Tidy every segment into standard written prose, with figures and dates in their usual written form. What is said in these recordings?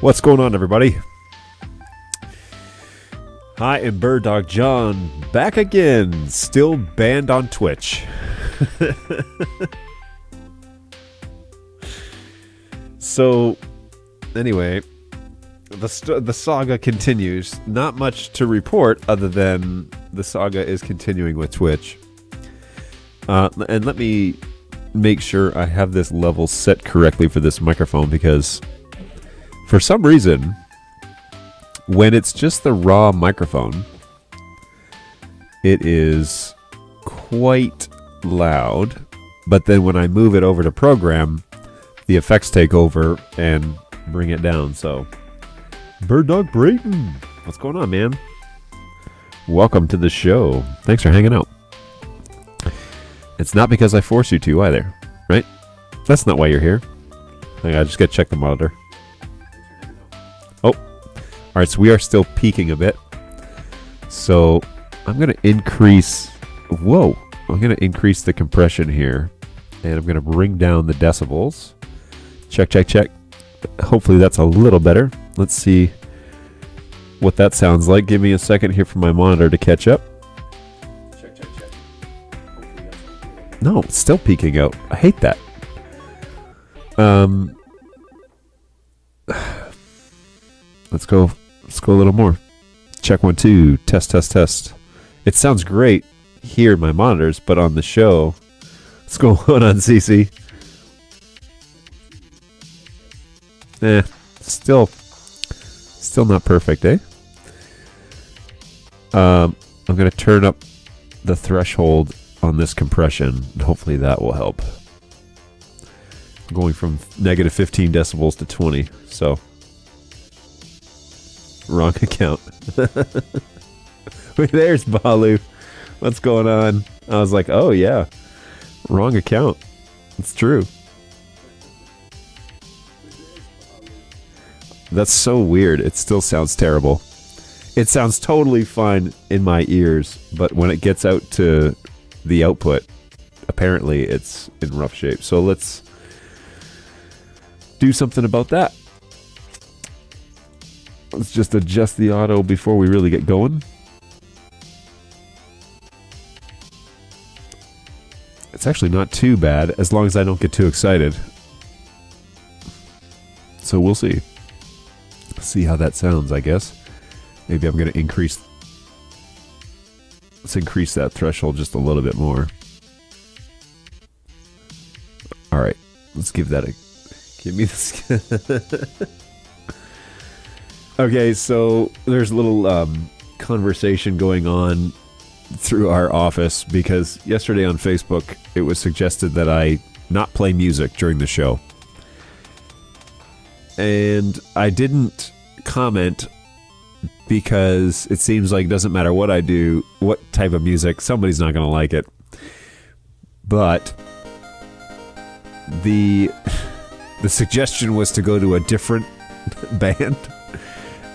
What's going on, everybody? I am BirdDogJon, back again, still banned on Twitch. So, anyway, the saga continues. Not much to report other than the saga is continuing with Twitch. And let me make sure I have this level set correctly for this microphone, because for some reason, when it's just the raw microphone, it is quite loud. But then when I move it over to program, the effects take over and bring it down. So, BirdDog Brayton, what's going on, man? Welcome to the show. Thanks for hanging out. It's not because I force you to either, right? That's not why you're here. I just gotta check the monitor. Oh, all right. So we are still peaking a bit. So I'm gonna increase. Whoa! I'm gonna increase the compression here, and I'm gonna bring down the decibels. Check, check, check. Hopefully that's a little better. Let's see what that sounds like. Give me a second here for my monitor to catch up. Check, check, check. No, it's still peaking out. I hate that. Let's go a little more. Check 1 2. Test, test, test. It sounds great here in my monitors, but on the show, what's going on, CC? Still not perfect, eh? I'm gonna turn up the threshold on this compression, and hopefully that will help. I'm going from negative 15 decibels to 20, so wrong account. There's Balu. What's going on? I was like, oh yeah, wrong account. It's true. That's so weird. It still sounds terrible. It sounds totally fine in my ears, but when it gets out to the output, apparently it's in rough shape. So let's do something about that. Let's just adjust the auto before we really get going. It's actually not too bad, as long as I don't get too excited. So we'll see. See how that sounds, I guess. Maybe I'm going to increase... Let's increase that threshold just a little bit more. Alright, let's give that a... Give me this... Okay, so there's a little conversation going on through our office, because yesterday on Facebook it was suggested that I not play music during the show. And I didn't comment because it seems like it doesn't matter what I do, what type of music, somebody's not going to like it. But the suggestion was to go to a different band.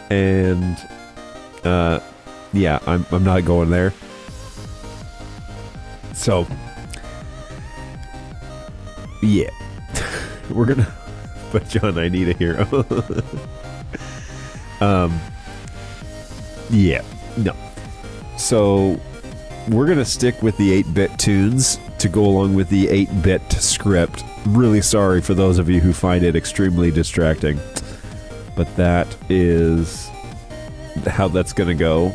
And yeah, I'm not going there. So yeah. We're going to... But John, I need a hero. Yeah, no. So we're gonna stick with the 8-bit tunes to go along with the 8-bit script. I'm really sorry for those of you who find it extremely distracting, but that is how that's gonna go.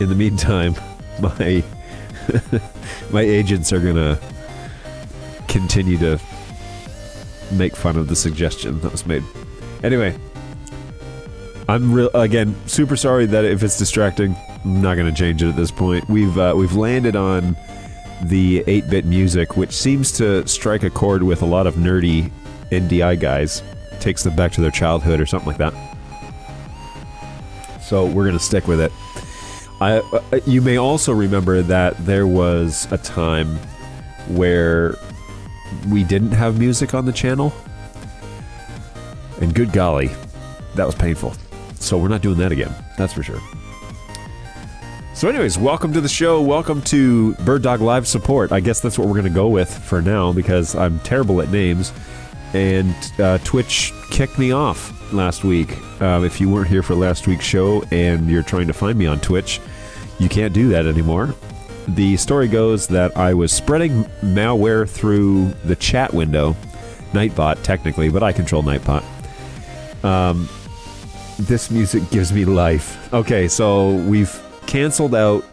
In the meantime, my my agents are gonna continue to make fun of the suggestion that was made. Anyway, I'm again super sorry that if it's distracting, I'm not going to change it at this point. We've landed on the 8-bit music, which seems to strike a chord with a lot of nerdy NDI guys. Takes them back to their childhood or something like that. So we're going to stick with it. You may also remember that there was a time where we didn't have music on the channel, and good golly, that was painful. So we're not doing that again, that's for sure. So anyways, welcome to the show. Welcome to BirdDog Live Support. I guess that's what we're going to go with for now, because I'm terrible at names, and Twitch kicked me off last week. If you weren't here for last week's show and you're trying to find me on Twitch, you can't do that anymore. The story goes that I was spreading malware through the chat window. Nightbot, technically, but I control Nightbot. This music gives me life. Okay, so we've canceled out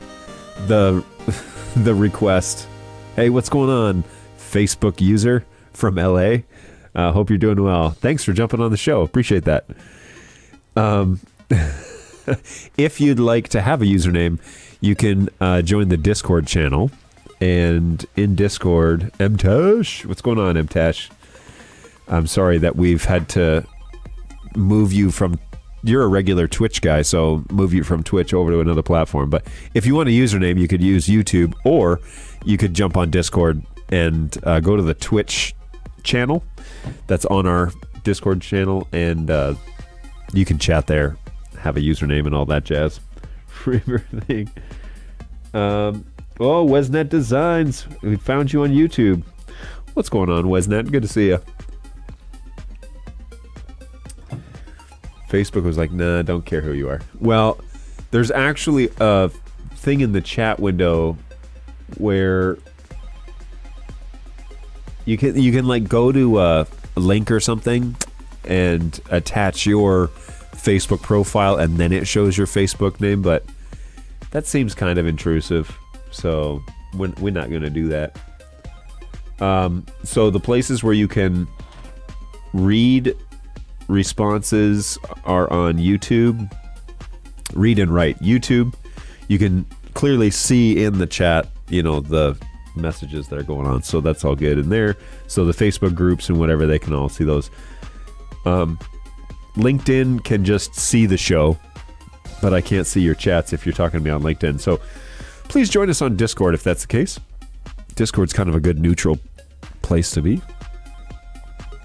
the request. Hey, what's going on, Facebook user from LA? Hope you're doing well. Thanks for jumping on the show. Appreciate that. If you'd like to have a username, you can join the Discord channel. And in Discord, MTash. What's going on, MTash? I'm sorry that we've had to move you from... You're a regular Twitch guy, so move you from Twitch over to another platform. But if you want a username, you could use YouTube, or you could jump on Discord and go to the Twitch channel that's on our Discord channel, and you can chat there, have a username and all that jazz. Free everything. Wesnet Designs. We found you on YouTube. What's going on, Wesnet? Good to see you. Facebook was like, nah, don't care who you are. Well, there's actually a thing in the chat window where you can like go to a link or something and attach your Facebook profile, and then it shows your Facebook name, but that seems kind of intrusive, so we're not going to do that. So the places where you can read responses are on YouTube. Read and write. YouTube, you can clearly see in the chat, the messages that are going on, so that's all good in there. So the Facebook groups and whatever, they can all see those. LinkedIn can just see the show, but I can't see your chats if you're talking to me on LinkedIn. So please join us on Discord if that's the case. Discord's kind of a good neutral place to be.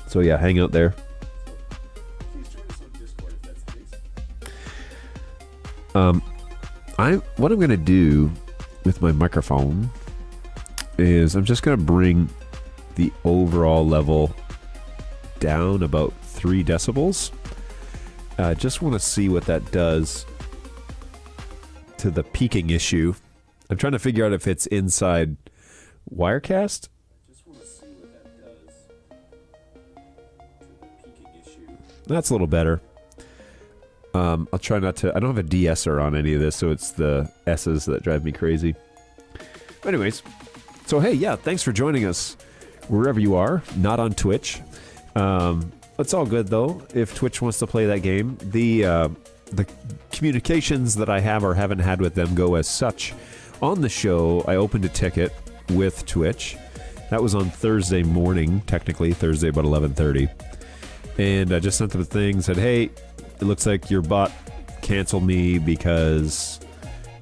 So yeah, hang out there. What I'm going to do with my microphone is I'm just going to bring the overall level down about 3 decibels. Just want to see what that does to the peaking issue. I'm trying to figure out if it's inside Wirecast. I just want to see what that does to the peaking issue. That's a little better. I'll try not to... I don't have a de-esser on any of this, so it's the S's that drive me crazy. Anyways, so hey, yeah, thanks for joining us wherever you are, not on Twitch. It's all good, though, if Twitch wants to play that game. The communications that I have or haven't had with them go as such. On the show, I opened a ticket with Twitch. That was on Thursday morning, technically, Thursday about 11:30. And I just sent them a thing, said, hey... It looks like your bot canceled me because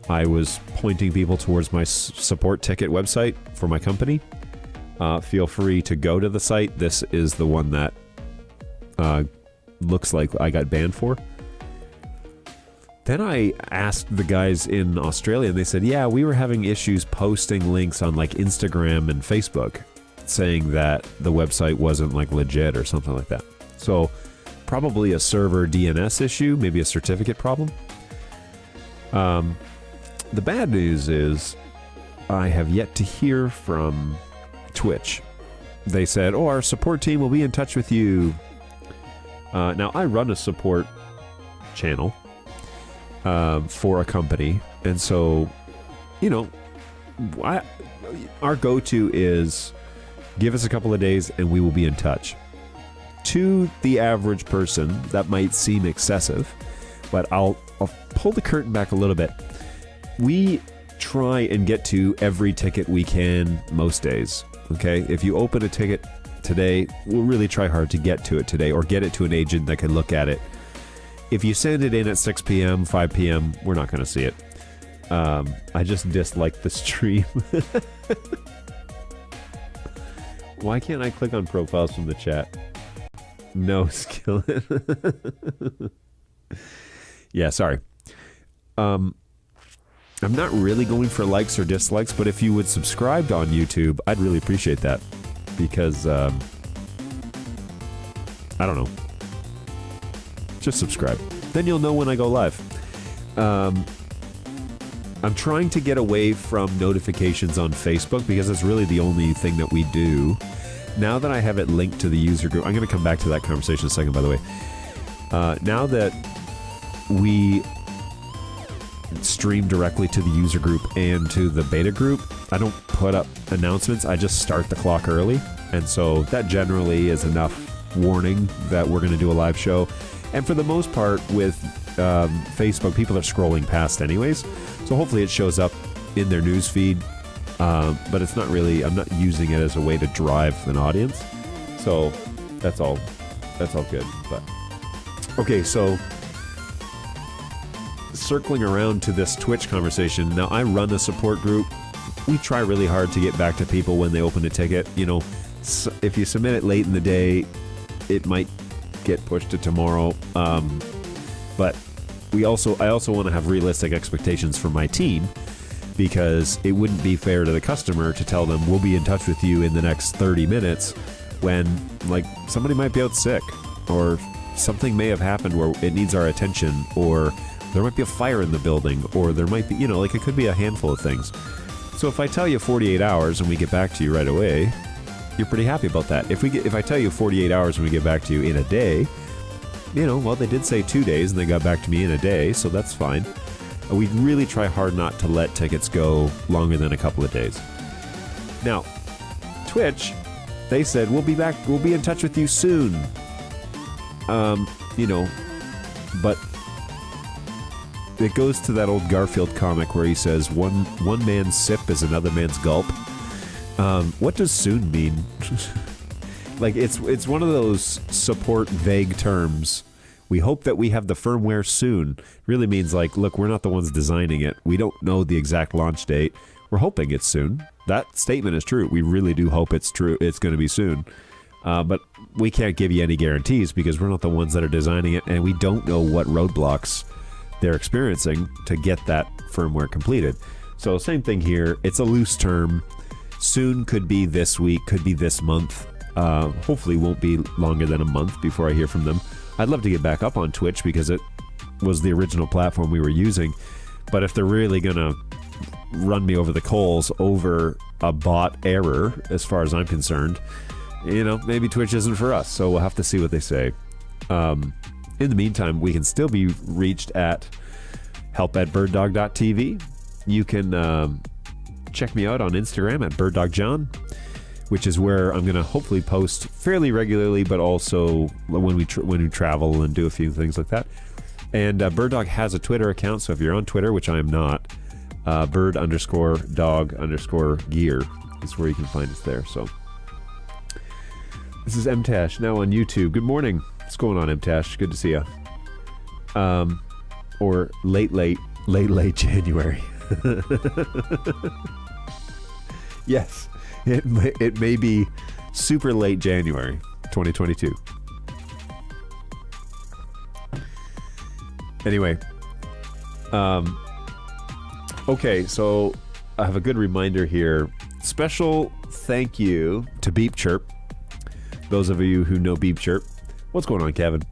I was pointing people towards my support ticket website for my company. Feel free to go to the site. This is the one that looks like I got banned for. Then I asked the guys in Australia, and they said, yeah, we were having issues posting links on like Instagram and Facebook saying that the website wasn't like legit or something like that. So... probably a server DNS issue, maybe a certificate problem. The bad news is I have yet to hear from Twitch. They said, our support team will be in touch with you. Now, I run a support channel for a company, and so, our go-to is give us a couple of days and we will be in touch. To the average person, that might seem excessive, but I'll pull the curtain back a little bit. We try and get to every ticket we can most days, okay? If you open a ticket today, we'll really try hard to get to it today or get it to an agent that can look at it. If you send it in at 6 p.m., 5 p.m., we're not going to see it. I just disliked the stream. Why can't I click on profiles from the chat? No, Skillet. Yeah, sorry. I'm not really going for likes or dislikes, but if you would subscribe on YouTube, I'd really appreciate that. Because, I don't know. just subscribe. Then you'll know when I go live. I'm trying to get away from notifications on Facebook because it's really the only thing that we do. Now that I have it linked to the user group, I'm going to come back to that conversation in a second, by the way. Now that we stream directly to the user group and to the beta group, I don't put up announcements. I just start the clock early. And so that generally is enough warning that we're going to do a live show. And for the most part with Facebook, people are scrolling past anyways. So hopefully it shows up in their news feed. But it's not really, I'm not using it as a way to drive an audience. So that's all good. But okay, so circling around to this Twitch conversation. Now I run a support group. We try really hard to get back to people when they open a ticket. You know, so if you submit it late in the day, it might get pushed to tomorrow. But I also want to have realistic expectations for my team, because it wouldn't be fair to the customer to tell them we'll be in touch with you in the next 30 minutes when, like, somebody might be out sick, or something may have happened where it needs our attention, or there might be a fire in the building, or there might be, you know, like, it could be a handful of things. So if I tell you 48 hours and we get back to you right away, you're pretty happy about that. If I tell you 48 hours and we get back to you in a day, you know, well, they did say 2 days and they got back to me in a day, so that's fine. We really try hard not to let tickets go longer than a couple of days. Now, Twitch, they said, we'll be back, we'll be in touch with you soon. You know, but it goes to that old Garfield comic where he says, one man's sip is another man's gulp. What does soon mean? Like, it's one of those support vague terms. We hope that we have the firmware soon. Really means, like, look, we're not the ones designing it. We don't know the exact launch date. We're hoping it's soon. That statement is true. We really do hope it's true. It's going to be soon. But we can't give you any guarantees because we're not the ones that are designing it, and we don't know what roadblocks they're experiencing to get that firmware completed. So same thing here. It's a loose term. Soon could be this week, could be this month. Hopefully won't be longer than a month before I hear from them. I'd love to get back up on Twitch because it was the original platform we were using. But if they're really going to run me over the coals over a bot error, as far as I'm concerned, you know, maybe Twitch isn't for us. So we'll have to see what they say. In the meantime, we can still be reached at help@birddog.tv. You can check me out on Instagram at BirdDogJon, which is where I'm going to hopefully post fairly regularly, but also when we travel and do a few things like that. And BirdDog has a Twitter account, so if you're on Twitter, which I am not, bird_dog_gear is where you can find us there. So this is MTash, now on YouTube. Good morning. What's going on, MTash? Good to see you. Or late January. Yes, it may be super late January 2022. Anyway, okay, so I have a good reminder here. Special thank you to Beep Chirp. Those of you who know Beep Chirp. What's going on, Kevin?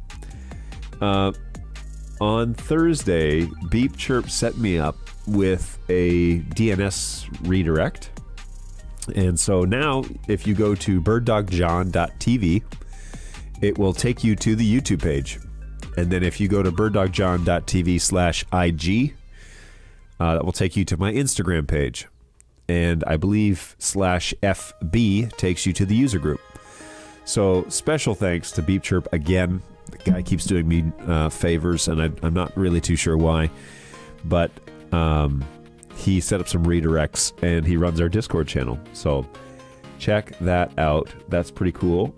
On Thursday, Beep Chirp set me up with a DNS redirect. And so now, if you go to BirdDogJon.tv, it will take you to the YouTube page. And then if you go to BirdDogJon.tv/IG, that will take you to my Instagram page. And I believe /FB takes you to the user group. So special thanks to Beep Chirp again. The guy keeps doing me favors, and I'm not really too sure why. But he set up some redirects, and he runs our Discord channel. So check that out. That's pretty cool.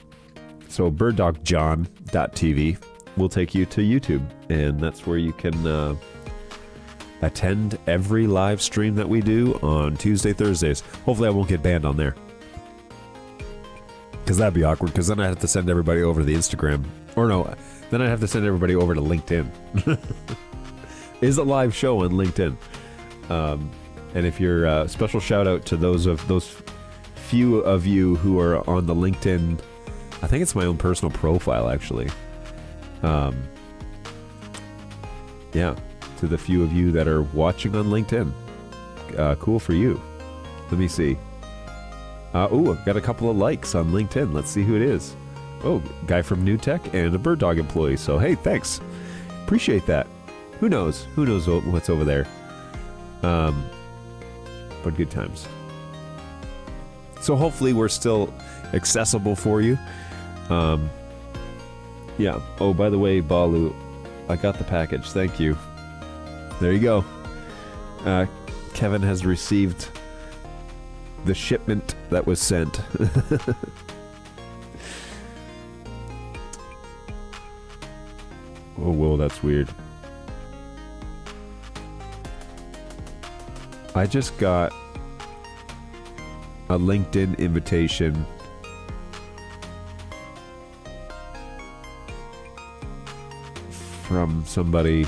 So BirdDogJon.tv will take you to YouTube, and that's where you can attend every live stream that we do on Tuesday, Thursdays. Hopefully I won't get banned on there, because that'd be awkward, because then I'd have to send everybody over to the Instagram. Or no, then I'd have to send everybody over to LinkedIn. Is a live show on LinkedIn. And if you're special shout out to those few of you who are on the LinkedIn, I think it's my own personal profile actually. Yeah, to the few of you that are watching on LinkedIn. Cool for you. Let me see. I've got a couple of likes on LinkedIn. Let's see who it is. Oh, guy from New Tech and a Bird Dog employee. So, hey, thanks. Appreciate that. Who knows? Who knows what's over there? But good times. So hopefully we're still accessible for you. Yeah. Oh, by the way, Balu, I got the package. Thank you. There you go. Kevin has received the shipment that was sent. Oh, whoa, that's weird. I just got a LinkedIn invitation from somebody.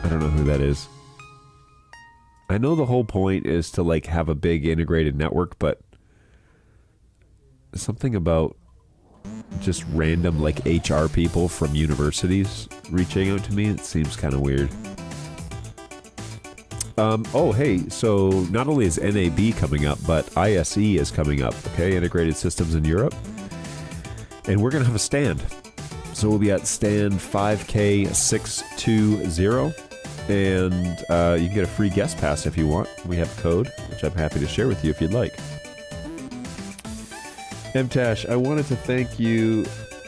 I don't know who that is. I know the whole point is to like have a big integrated network, but something about just random like HR people from universities reaching out to me, it seems kind of weird. Oh, hey, so not only is NAB coming up, but ISE is coming up, okay? Integrated Systems in Europe. And we're going to have a stand. So we'll be at stand 5K620. And you can get a free guest pass if you want. We have a code, which I'm happy to share with you if you'd like. MTash, I wanted to thank you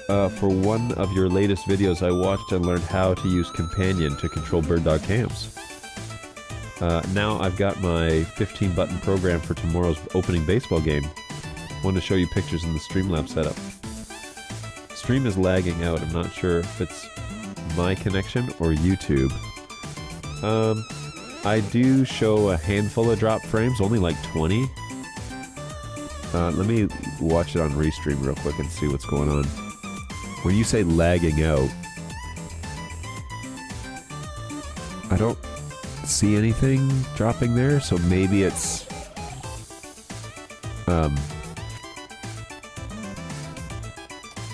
for one of your latest videos. I watched and learned how to use Companion to control bird dog cams. Now I've got my 15-button program for tomorrow's opening baseball game. Wanted to show you pictures in the Streamlabs setup. Stream is lagging out. I'm not sure if it's my connection or YouTube. I do show a handful of drop frames, only like 20. Let me watch it on Restream real quick and see what's going on. When you say lagging out, I don't see anything dropping there, so maybe it's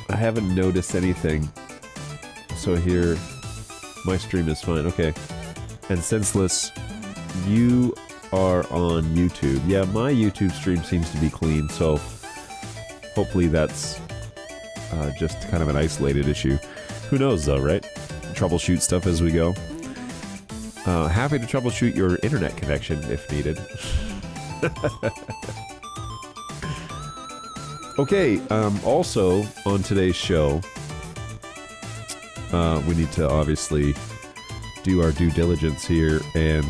I haven't noticed anything. So here my stream is fine. Okay. And Senseless, you are on YouTube. Yeah, my YouTube stream seems to be clean, so hopefully that's just kind of an isolated issue. Who knows though, right? Troubleshoot stuff as we go. Happy to troubleshoot your internet connection if needed. Okay, also on today's show, we need to obviously do our due diligence here and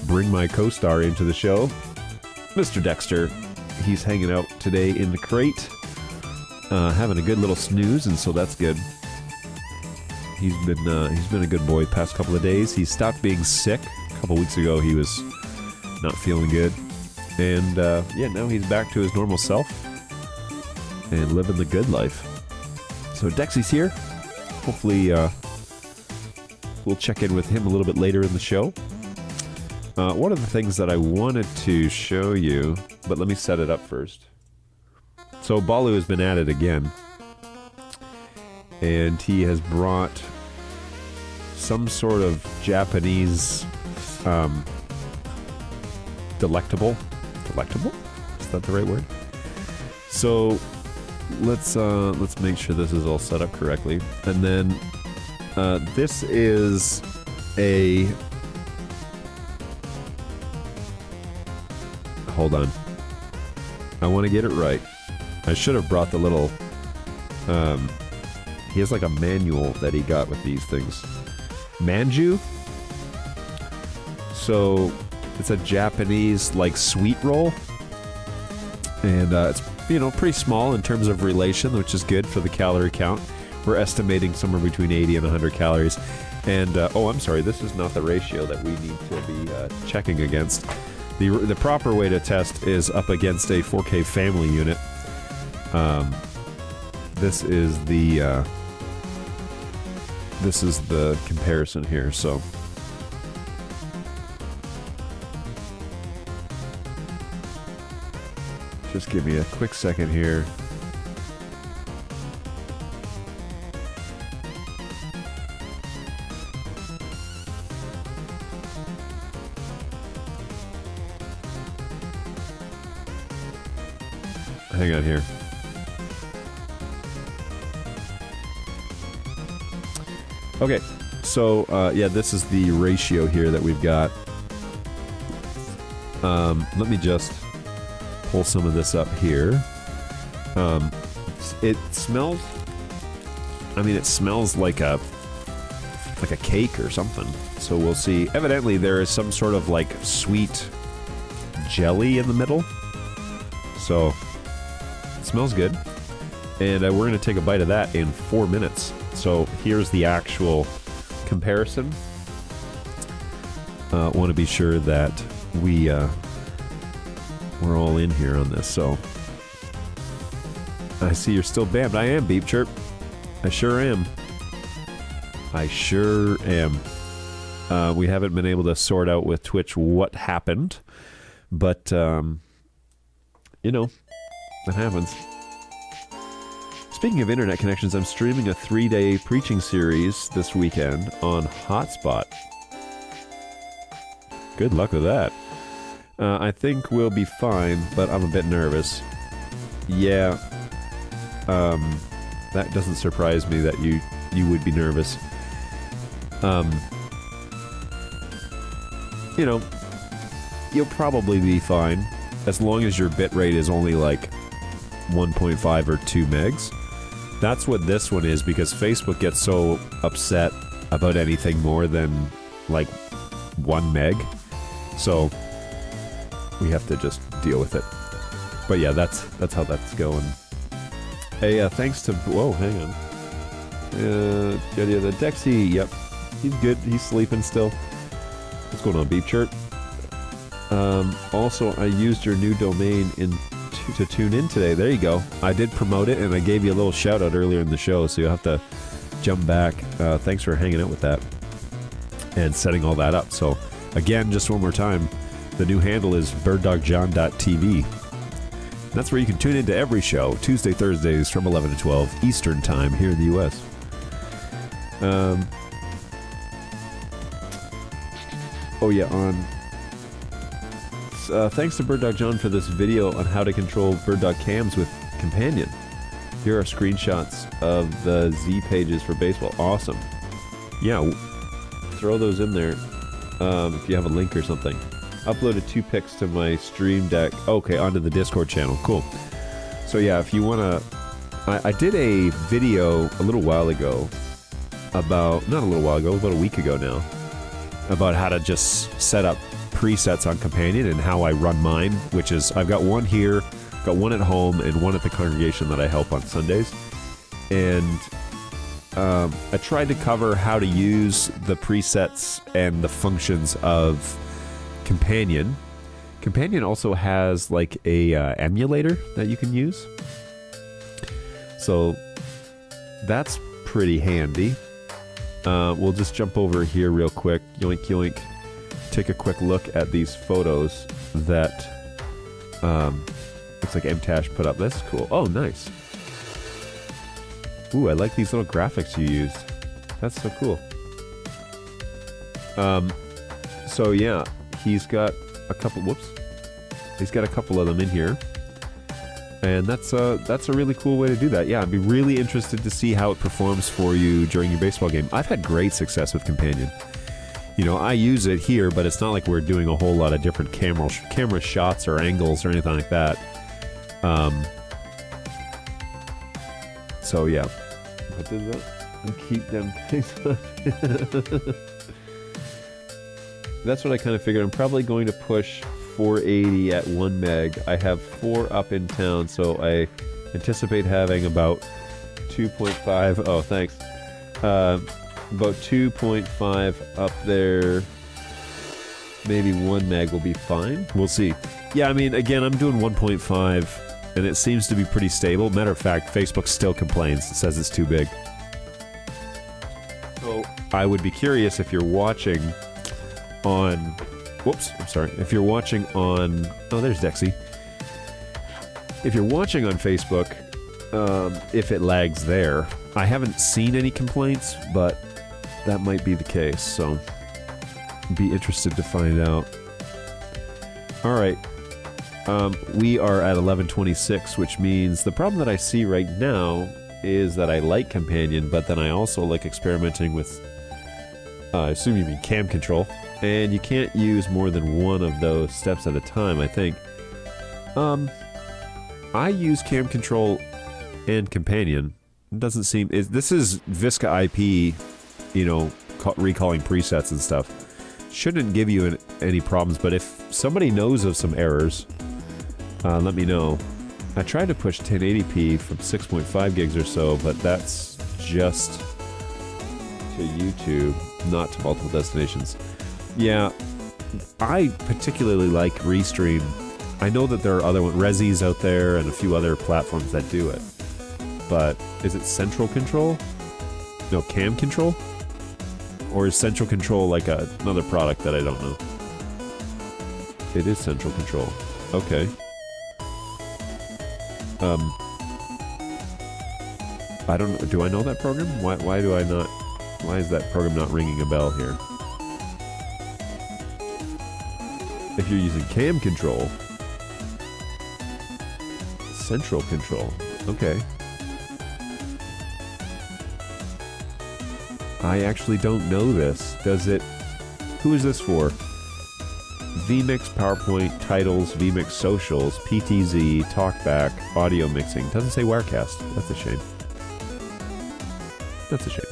bring my co-star into the show, Mr. Dexter. He's hanging out today in the crate, having a good little snooze, and so that's good. He's been a good boy the past couple of days. He stopped being sick a couple weeks ago. He was not feeling good, and yeah, now he's back to his normal self and living the good life. So Dexy's here. Hopefully, we'll check in with him a little bit later in the show. One of the things that I wanted to show you, but let me set it up first. So Balu has been at it again, and he has brought some sort of Japanese delectable? Is that the right word? So let's make sure this is all set up correctly. And then this is a... Hold on. I want to get it right. I should have brought the little... he has like a manual that he got with these things. Manju? So it's a Japanese like sweet roll. And it's, you know, pretty small in terms of relation, which is good for the calorie count. We're estimating somewhere between 80 and 100 calories. And, oh, I'm sorry, this is not the ratio that we need to be checking against. The proper way to test is up against a 4K family unit. This is the comparison here, so... Just give me a quick second here. Hang on here. Okay, so yeah, this is the ratio here that we've got. Let me just pull some of this up here. It smells. I mean, it smells like a cake or something. So we'll see. Evidently, there is some sort of like sweet jelly in the middle. So it smells good. And we're going to take a bite of that in 4 minutes. So here's the actual comparison. Want to be sure that we're all in here on this. So I see you're still banned. I am, Beep Chirp. I sure am. I sure am. We haven't been able to sort out with Twitch what happened, but you know, that happens. Speaking of internet connections, I'm streaming a 3-day preaching series this weekend on Hotspot. Good luck with that. I think we'll be fine, but I'm a bit nervous. Yeah. That doesn't surprise me that you would be nervous. You know, you'll probably be fine as long as your bitrate is only like 1.5 or 2 megs. That's what this one is, because Facebook gets so upset about anything more than like 1 meg. So we have to just deal with it. But yeah, that's how that's going. Hey, thanks to... Whoa, hang on. Yeah, the Dexy, yep. He's good. He's sleeping still. What's going on, Beep Chirp? Also, I used your new domain to tune in today. There you go. I did promote it, and I gave you a little shout-out earlier in the show, so you'll have to jump back. Thanks for hanging out with that and setting all that up. So, again, just one more time, the new handle is BirdDogJon.tv. That's where you can tune into every show, Tuesday, Thursdays from 11 to 12 Eastern Time here in the U.S. Oh yeah, thanks to BirdDogJon for this video on how to control BirdDog cams with Companion. Here are screenshots of the Z pages for baseball. Awesome. Yeah, throw those in there if you have a link or something. Uploaded 2 pics to my stream deck. Okay, onto the Discord channel. Cool. So yeah, if you want to... I did a video a little while ago about... Not a little while ago, about a week ago now. About how to just set up presets on Companion and how I run mine, which is... I've got one here, got one at home, and one at the congregation that I help on Sundays. And I tried to cover how to use the presets and the functions of Companion. Companion also has like a emulator that you can use, so that's pretty handy. We'll just jump over here real quick. Yoink yoink. Take a quick look at these photos that looks like MTash put up. That's cool. Oh, nice. Ooh, I like these little graphics you used. That's so cool. So yeah. He's got a couple. Whoops. He's got a couple of them in here, and that's a really cool way to do that. Yeah, I'd be really interested to see how it performs for you during your baseball game. I've had great success with Companion. You know, I use it here, but it's not like we're doing a whole lot of different camera shots or angles or anything like that. So yeah, what is that? And keep them things up. That's what I kind of figured. I'm probably going to push 480 at 1 meg. I have 4 up in town, so I anticipate having about 2.5. Oh, thanks. About 2.5 up there. Maybe 1 meg will be fine. We'll see. Yeah, I mean, again, I'm doing 1.5, and it seems to be pretty stable. Matter of fact, Facebook still complains. It says it's too big. So I would be curious if you're watching on... Whoops, I'm sorry. If you're watching on... Oh, there's Dexy. If you're watching on Facebook, if it lags there, I haven't seen any complaints, but that might be the case, so be interested to find out. Alright. We are at 11:26, which means the problem that I see right now is that I like Companion, but then I also like experimenting with, I assume you mean cam control, and you can't use more than one of those steps at a time, I think. I use cam control and Companion. It doesn't seem... this is Visca IP, you know, recalling presets and stuff. Shouldn't give you any problems, but if somebody knows of some errors, let me know. I tried to push 1080p from 6.5 gigs or so, but that's just to YouTube, not to multiple destinations. Yeah, I particularly like Restream. I know that there are other ones, Resi's out there, and a few other platforms that do it. But is it Central Control? No, Cam Control? Or is Central Control like another product that I don't know? It is Central Control. Okay. I don't know. Do I know that program? Why do I not? Why is that program not ringing a bell here? If you're using Cam Control, Central Control. Okay. I actually don't know this. Does it... Who is this for? vMix, PowerPoint, Titles, vMix Socials, PTZ, Talkback, Audio Mixing. Doesn't say Wirecast. That's a shame. That's a shame.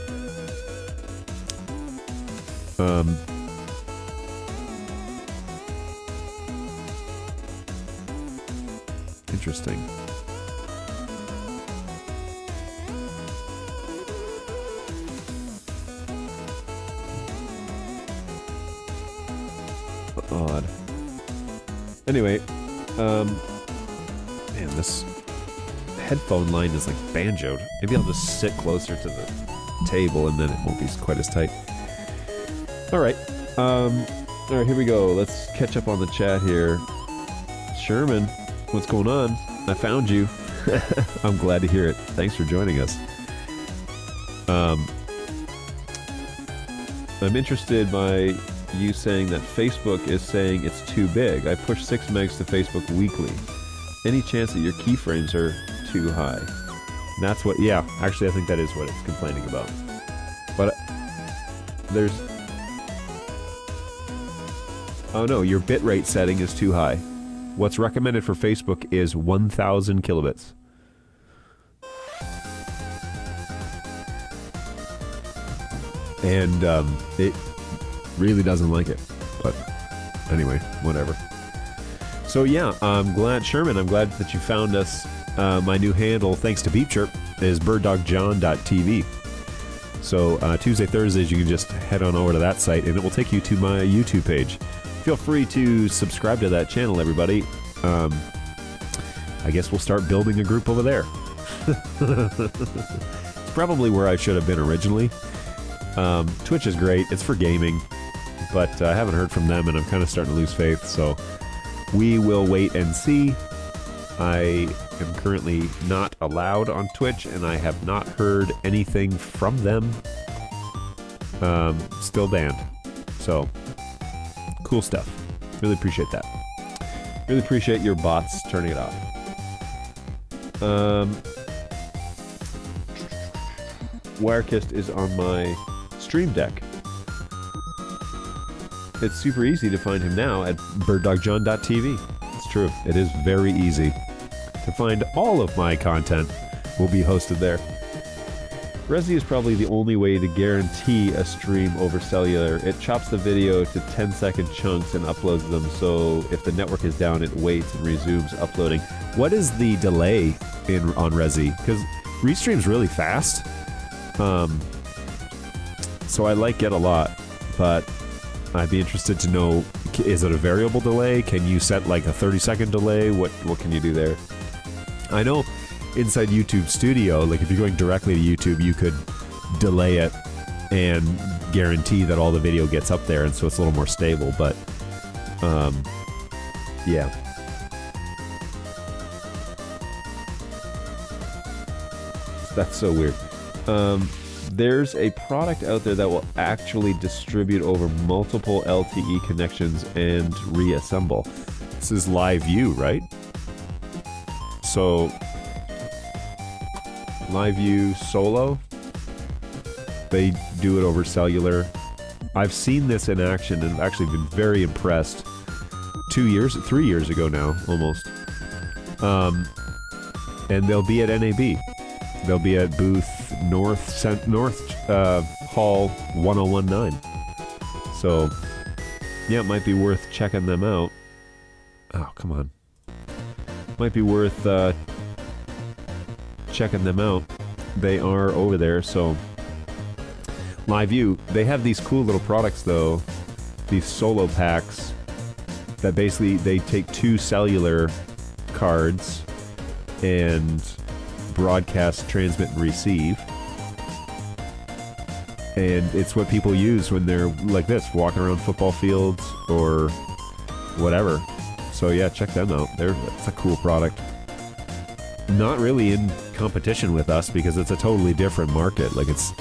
Interesting. Odd. Anyway, man, this headphone line is like banjoed. Maybe I'll just sit closer to the table and then it won't be quite as tight. Alright, alright, here we go. Let's catch up on the chat here. Sherman, what's going on? I found you. I'm glad to hear it. Thanks for joining us. I'm interested by you saying that Facebook is saying it's too big. I push 6 megs to Facebook weekly. Any chance that your keyframes are too high? And that's what, yeah, actually I think that is what it's complaining about. But there's... Oh no, your bitrate setting is too high. What's recommended for Facebook is 1000 kilobits. And it really doesn't like it. But anyway, whatever. So yeah, I'm glad, Sherman, I'm glad that you found us. My new handle, thanks to Beep Chirp, is BirdDogJon.tv. So Tuesday, Thursdays, you can just head on over to that site and it will take you to my YouTube page. Feel free to subscribe to that channel, everybody. I guess we'll start building a group over there. It's probably where I should have been originally. Twitch is great, it's for gaming, but I haven't heard from them and I'm kind of starting to lose faith, so we will wait and see. I am currently not allowed on Twitch and I have not heard anything from them. Still banned. So, cool stuff. Really appreciate that. Really appreciate your bots turning it off. Wirecast is on my Stream Deck. It's super easy to find him now at BirdDogJon.tv. It's true. It is very easy to find all of my content. Will be hosted there. Resi is probably the only way to guarantee a stream over cellular. It chops the video to 10-second chunks and uploads them, so if the network is down, it waits and resumes uploading. What is the delay on Resi? Because Restream's really fast. So I like it a lot, but I'd be interested to know, is it a variable delay? Can you set like a 30-second delay? What can you do there? I know inside YouTube Studio, like if you're going directly to YouTube, you could delay it and guarantee that all the video gets up there, and so it's a little more stable, but yeah. That's so weird. There's a product out there that will actually distribute over multiple LTE connections and reassemble. This is Live View, right? So, Live View Solo. They do it over cellular. I've seen this in action and I've actually been very impressed. 3 years ago now, almost. And they'll be at NAB. They'll be at booth North Hall 1019. So, yeah, it might be worth checking them out. Oh, come on. Might be worth checking them out. They are over there, so... Live View, they have these cool little products, though. These solo packs that basically, they take 2 cellular cards and broadcast, transmit, and receive. And it's what people use when they're like this, walking around football fields or whatever. So yeah, check them out. It's a cool product. Not really in competition with us because it's a totally different market. Like it's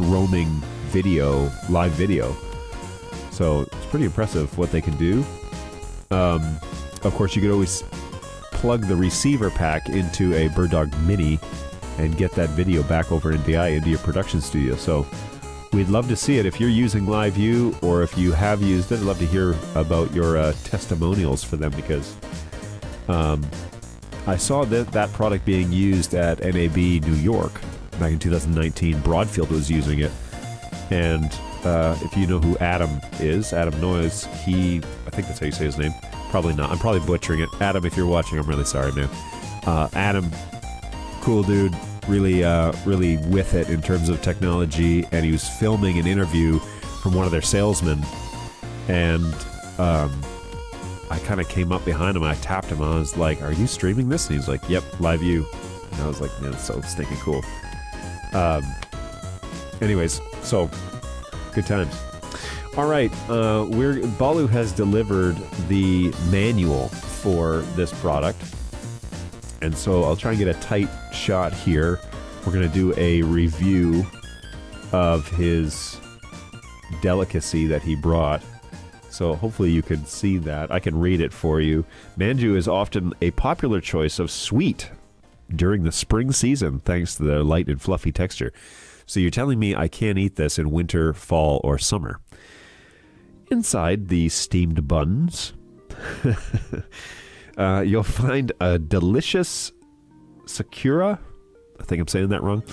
roaming video, live video. So it's pretty impressive what they can do. Of course, you could always plug the receiver pack into a BirdDog Mini and get that video back over NDI into your production studio. So we'd love to see it. If you're using Live View or if you have used it, I'd love to hear about your testimonials for them because I saw that product being used at NAB New York back in 2019. Broadfield was using it. And if you know who Adam is, Adam Noyes, I think that's how you say his name. Probably not. I'm probably butchering it. Adam, if you're watching, I'm really sorry, man. Adam, cool dude, really with it in terms of technology, and he was filming an interview from one of their salesmen, and I kind of came up behind him, and I tapped him, I was like, are you streaming this? And he's like, yep, Live View. And I was like, man, it's so stinking cool. Anyways, so, good times. All right, Balu has delivered the manual for this product, and so I'll try and get a tight shot here. We're going to do a review of his delicacy that he brought, so hopefully you can see that. I can read it for you. Manju is often a popular choice of sweet during the spring season, thanks to the light and fluffy texture. So you're telling me I can't eat this in winter, fall, or summer. Inside the steamed buns, you'll find a delicious Sakura, I think I'm saying that wrong,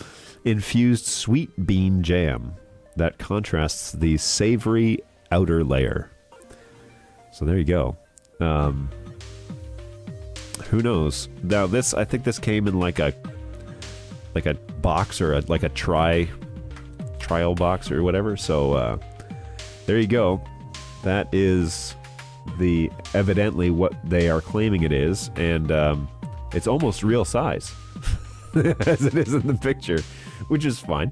infused sweet bean jam that contrasts the savory outer layer. So there you go. Who knows? Now this, I think this came in like a box or like a trial box or whatever. So there you go. That is evidently what they are claiming it is, and it's almost real size as it is in the picture, which is fine.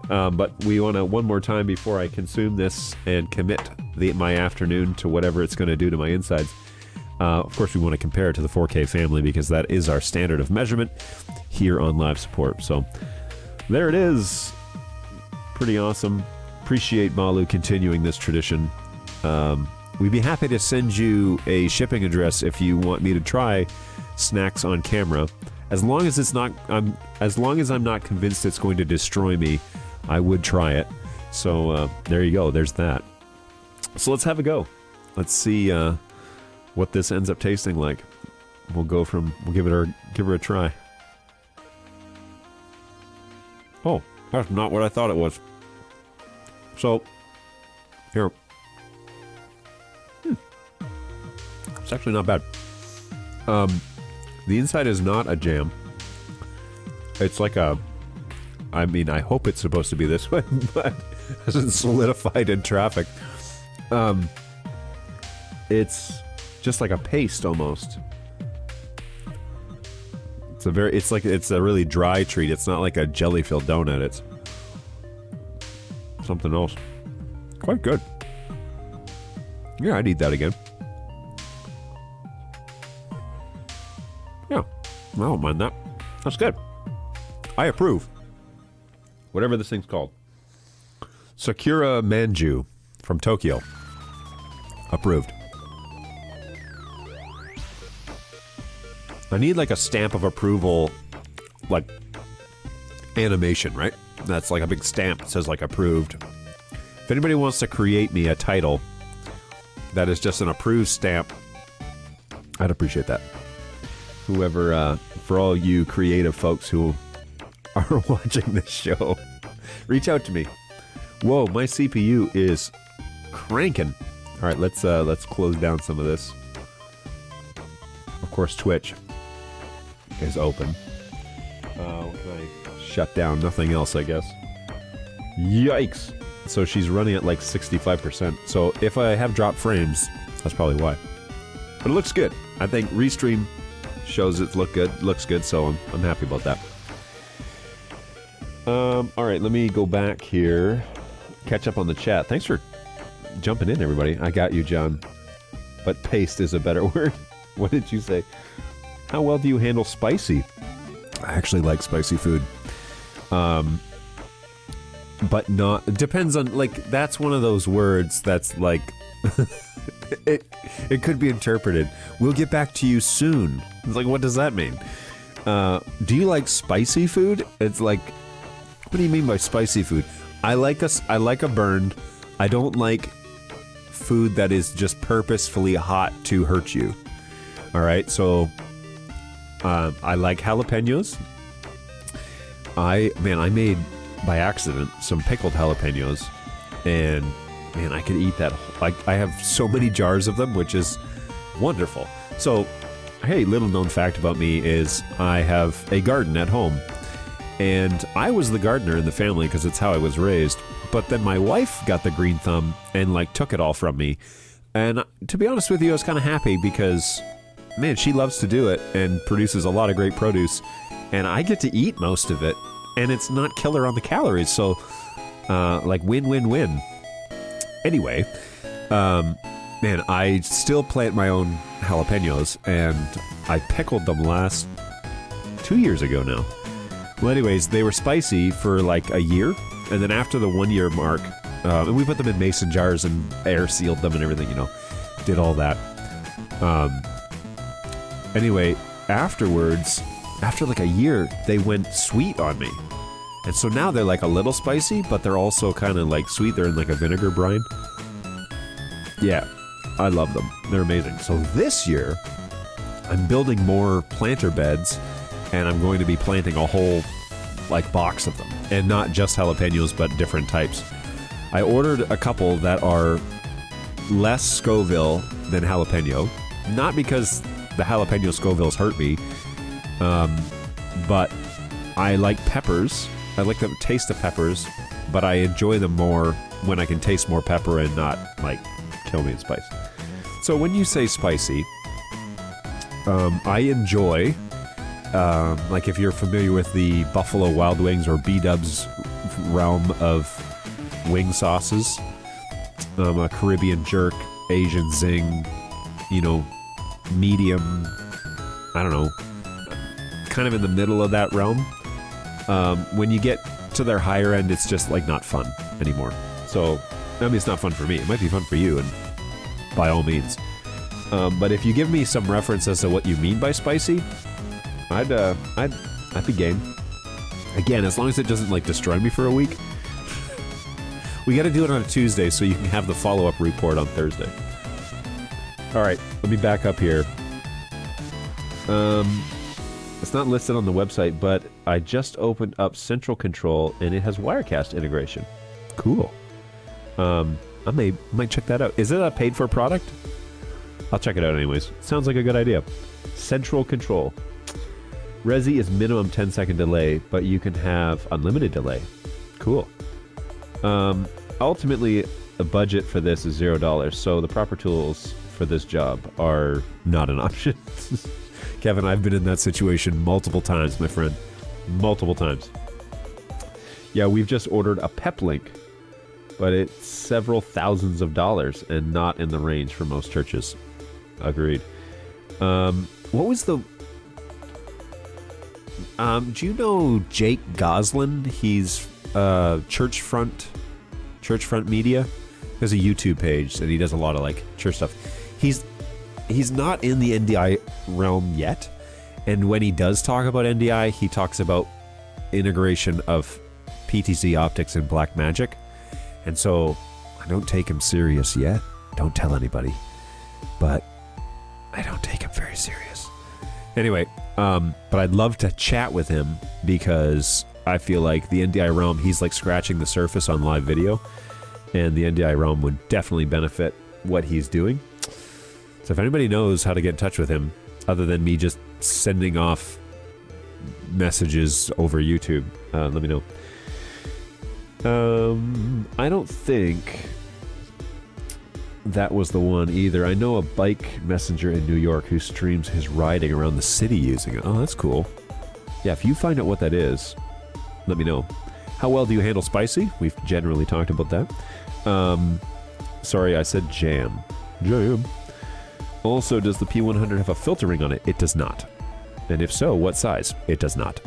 But we want to one more time before I consume this and commit my afternoon to whatever it's going to do to my insides. Of course, we want to compare it to the 4K family because that is our standard of measurement here on live support. So there it is. Pretty awesome. Appreciate Balu continuing this tradition. We'd be happy to send you a shipping address if you want me to try snacks on camera. As long as I'm not convinced it's going to destroy me, I would try it. So there you go. There's that. So let's have a go. Let's see what this ends up tasting like. We'll give her a try. Oh, that's not what I thought it was. So here. It's actually not bad. The inside is not a jam. It's like I hope it's supposed to be this way, but it hasn't solidified in traffic. It's just like a paste almost. It's a really dry treat. It's not like a jelly-filled donut. It's something else. Quite good. Yeah, I'd eat that again. Yeah, I don't mind that. That's good. I approve. Whatever this thing's called. Sakura Manju from Tokyo. Approved. I need like a stamp of approval, like animation, right? That's like a big stamp that says like approved. If anybody wants to create me a title that is just an approved stamp, I'd appreciate that. Whoever, for all you creative folks who are watching this show, reach out to me. Whoa, my CPU is cranking. All right, let's close down some of this. Of course, Twitch is open. What can I shut down? Nothing else, I guess. Yikes! So she's running at like 65%. So if I have dropped frames, that's probably why. But it looks good. I think Restream shows it looks good, so I'm happy about that. All right, let me go back here, catch up on the chat. Thanks for jumping in, everybody. I got you, John. But paste is a better word. What did you say? How well do you handle spicy? I actually like spicy food. But not, it depends on, like, that's one of those words that's like, it could be interpreted. We'll get back to you soon. It's like, what does that mean? Do you like spicy food? It's like, what do you mean by spicy food? I like a burn. I don't like food that is just purposefully hot to hurt you. All right, so I like jalapenos. I made by accident some pickled jalapenos, and man, I could eat that. I have so many jars of them, which is wonderful. So, hey, little known fact about me is I have a garden at home, and I was the gardener in the family because it's how I was raised. But then my wife got the green thumb and like took it all from me. And to be honest with you, I was kind of happy because, man, she loves to do it and produces a lot of great produce, and I get to eat most of it, and it's not killer on the calories. So, like win-win-win. Anyway, man, I still plant my own jalapenos, and I pickled them 2 years ago now. Well, anyways, they were spicy for like a year, and then after the 1 year mark, and we put them in mason jars and air sealed them and everything, did all that. Anyway, afterwards, after like a year, they went sweet on me. And so now they're like a little spicy, but they're also kind of like sweet. They're in like a vinegar brine. Yeah, I love them. They're amazing. So this year, I'm building more planter beds, and I'm going to be planting a whole like box of them. And not just jalapenos, but different types. I ordered a couple that are less Scoville than jalapeno. Not because the jalapeno Scovilles hurt me, but I like peppers. I like the taste of peppers, but I enjoy them more when I can taste more pepper and not like kill me in spice. So when you say spicy, I enjoy, like if you're familiar with the Buffalo Wild Wings or B-Dub's realm of wing sauces, a Caribbean jerk, Asian zing, medium, I don't know, kind of in the middle of that realm. When you get to their higher end, it's just like not fun anymore. So, I mean, it's not fun for me. It might be fun for you, and by all means. But if you give me some reference as to what you mean by spicy, I'd be game. Again, as long as it doesn't like destroy me for a week. We got to do it on a Tuesday so you can have the follow-up report on Thursday. All right, let me back up here. It's not listed on the website, but I just opened up Central Control, and it has Wirecast integration. Cool. I might check that out. Is it a paid-for product? I'll check it out anyways. Sounds like a good idea. Central Control. Resi is minimum 10-second delay, but you can have unlimited delay. Cool. Ultimately, the budget for this is $0, so the proper tools for this job are not an option. Kevin, I've been in that situation multiple times, my friend. Multiple times. Yeah, we've just ordered a PepLink, but it's several thousands of dollars and not in the range for most churches. Agreed. What was the... do you know Jake Goslin? He's Churchfront Media. He has a YouTube page, and he does a lot of like church stuff. He's not in the NDI realm yet, And when he does talk about NDI, he talks about integration of PTZ optics and black magic. And so I don't take him serious yet. Don't tell anybody. But I don't take him very serious. Anyway, but I'd love to chat with him because I feel like the NDI realm, he's like scratching the surface on live video. And the NDI realm would definitely benefit what he's doing. So if anybody knows how to get in touch with him, other than me just sending off messages over YouTube, let me know. I don't think that was the one either. I know a bike messenger in New York who streams his riding around the city using it. Oh, that's cool. Yeah, if you find out what that is, let me know. How well do you handle spicy? We've generally talked about that. Sorry, I said jam. Jam. Also, does the P100 have a filter ring on it? It does not. And if so, what size? It does not.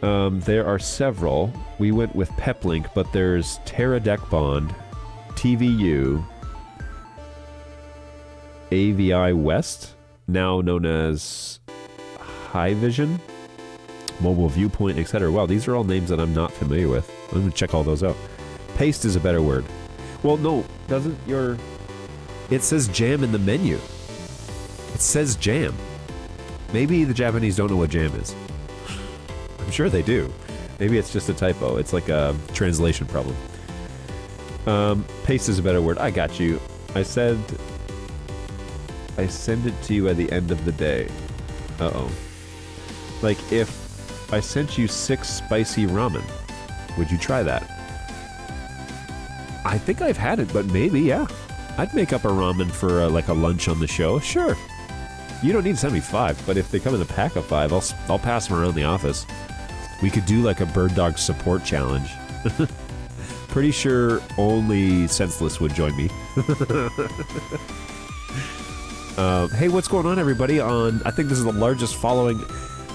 There are several. We went with Peplink, but there's Terra Deck Bond, TVU, AVI West, now known as High Vision, Mobile Viewpoint, etc. Wow, these are all names that I'm not familiar with. I'm going to check all those out. Paste is a better word. Well, no, doesn't your... It says jam in the menu. It says jam. Maybe the Japanese don't know what jam is. I'm sure they do. Maybe it's just a typo. It's like a translation problem. Paste is a better word. I got you. I send it to you at the end of the day. Uh-oh. Like, if I sent you 6 spicy ramen, would you try that? I think I've had it, but maybe, yeah. I'd make up a ramen for like a lunch on the show. Sure. You don't need to send me 5, but if they come in a pack of 5, I'll pass them around the office. We could do like a bird dog support challenge. Pretty sure only Senseless would join me. Hey, what's going on, everybody? I think this is the largest following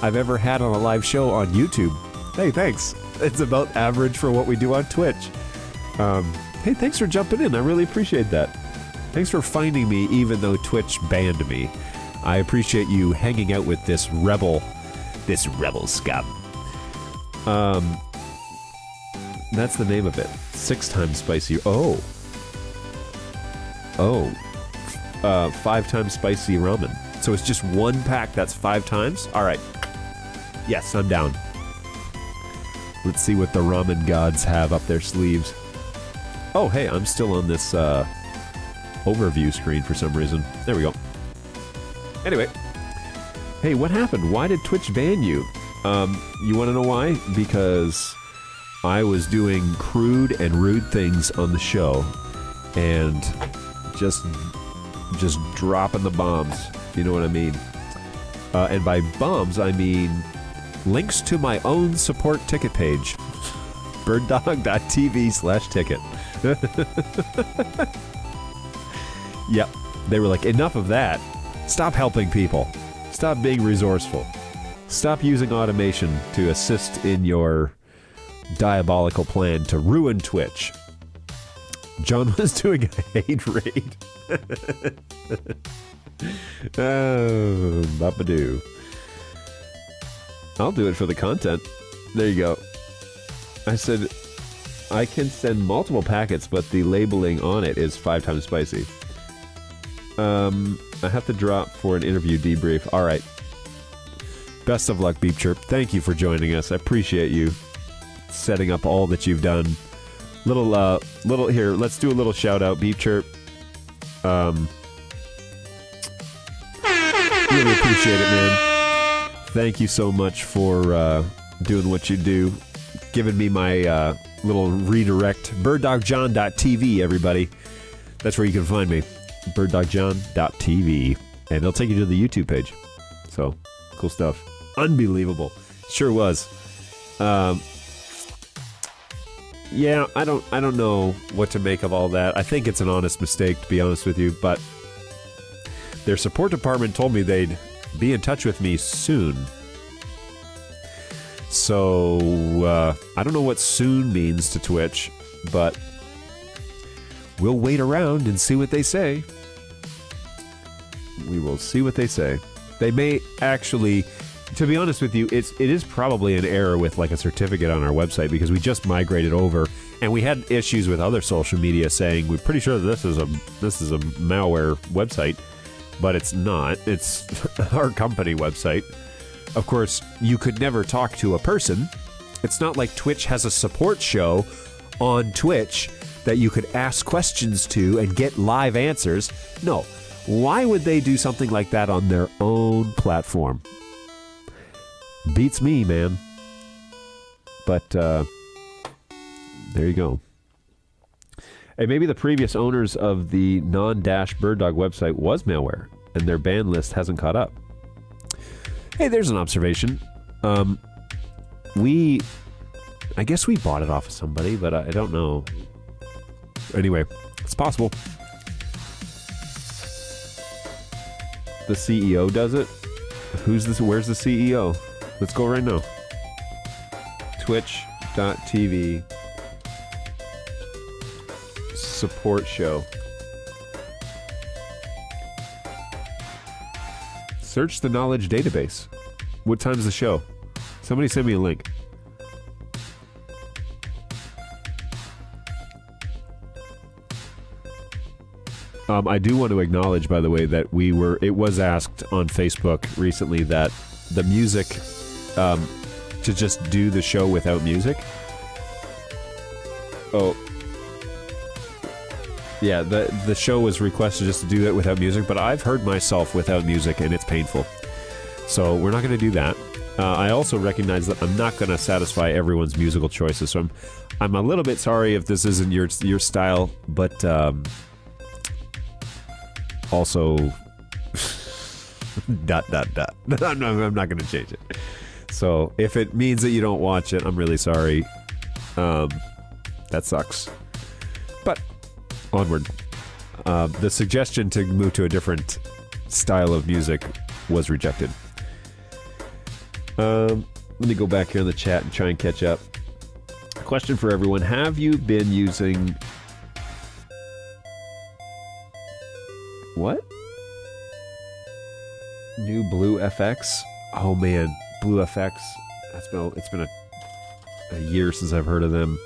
I've ever had on a live show on YouTube. Hey, thanks. It's about average for what we do on Twitch. Hey, thanks for jumping in. I really appreciate that. Thanks for finding me, even though Twitch banned me. I appreciate you hanging out with this rebel scum. That's the name of it. 6 times spicy. Oh. 5 times spicy ramen. So it's just 1 pack that's 5 times? Alright. Yes, I'm down. Let's see what the ramen gods have up their sleeves. Oh, hey, I'm still on this overview screen for some reason. There we go. Anyway. Hey, what happened? Why did Twitch ban you? You want to know why? Because I was doing crude and rude things on the show and just dropping the bombs. You know what I mean? And by bombs, I mean links to my own support ticket page. BirdDog.tv/ticket. Yep. They were like, enough of that. Stop helping people. Stop being resourceful. Stop using automation to assist in your diabolical plan to ruin Twitch. John was doing a hate raid. Oh, Bapadoo. I'll do it for the content. There you go. I said, I can send multiple packets, but the labeling on it is 5 times spicy. I have to drop for an interview debrief. Alright. Best of luck, Beep Chirp. Thank you for joining us. I appreciate you setting up all that you've done. Little here, let's do a little shout out, Beep Chirp. Really appreciate it, man. Thank you so much for doing what you do. Giving me my little redirect. BirdDogJon.tv, everybody. That's where you can find me. BirdDogJon.tv. And it'll take you to the YouTube page. So, cool stuff. Unbelievable. Sure was. Yeah, I don't know what to make of all that. I think it's an honest mistake, to be honest with you, but their support department told me they'd be in touch with me soon. So, I don't know what soon means to Twitch, but we'll wait around and see what they say. We will see what they say. They may actually, to be honest with you, it is probably an error with like a certificate on our website, because we just migrated over and we had issues with other social media saying we're pretty sure this is a malware website, but it's not. It's our company website. Of course, you could never talk to a person. It's not like Twitch has a support show on Twitch that you could ask questions to and get live answers. No. Why would they do something like that on their own platform? Beats me, man. But there you go. Hey, maybe the previous owners of the non-BirdDog website was malware, and their ban list hasn't caught up. Hey, there's an observation. I guess we bought it off of somebody, but I don't know. Anyway, it's possible. The CEO does it? Who's this? Where's the CEO? Let's go right now. Twitch.tv support show. Search the knowledge database. What time's the show? Somebody send me a link. I do want to acknowledge, by the way, that it was asked on Facebook recently that the music, to just do the show without music. Oh. Yeah, the show was requested just to do that without music, but I've heard myself without music and it's painful. So we're not going to do that. I also recognize that I'm not going to satisfy everyone's musical choices, so I'm a little bit sorry if this isn't your style, but also I'm not going to change it. So if it means that you don't watch it, I'm really sorry. That sucks. But onward. The suggestion to move to a different style of music was rejected. Let me go back here in the chat and try and catch up. Question for everyone. Have you been using... What? New Blue FX? Oh man, Blue FX. It's been a year since I've heard of them.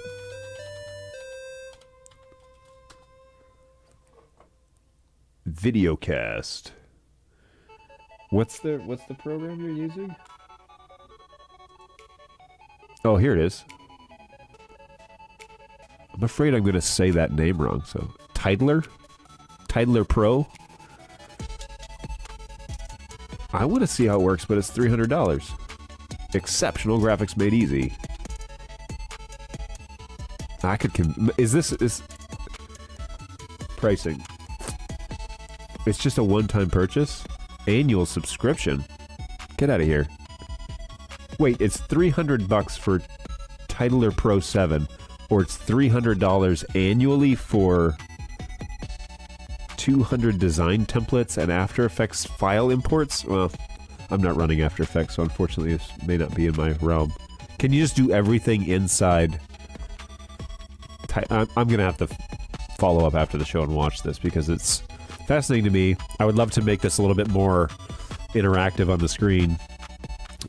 Videocast. What's the program you're using? Oh, here it is. I'm afraid I'm going to say that name wrong. So, Tidler Pro. I want to see how it works, but it's $300. Exceptional graphics made easy. I could. Is pricing? It's just a one-time purchase? Annual subscription? Get out of here. Wait, it's $300 for Tidler Pro 7, or it's $300 annually for 200 design templates and After Effects file imports? Well, I'm not running After Effects, so unfortunately this may not be in my realm. Can you just do everything inside? I'm going to have to follow up after the show and watch this, because it's fascinating to me. I would love to make this a little bit more interactive on the screen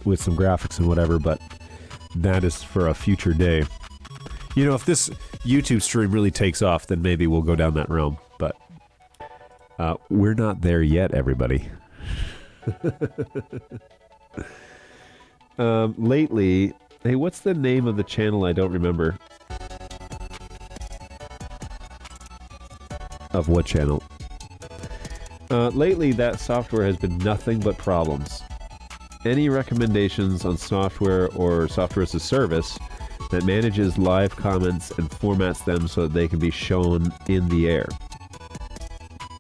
with some graphics and whatever, but that is for a future day. You know, if this YouTube stream really takes off, then maybe we'll go down that realm, but we're not there yet, everybody. Lately, hey, what's the name of the channel? I don't remember. Of what channel? Lately, that software has been nothing but problems. Any recommendations on software or software as a service that manages live comments and formats them so that they can be shown in the air?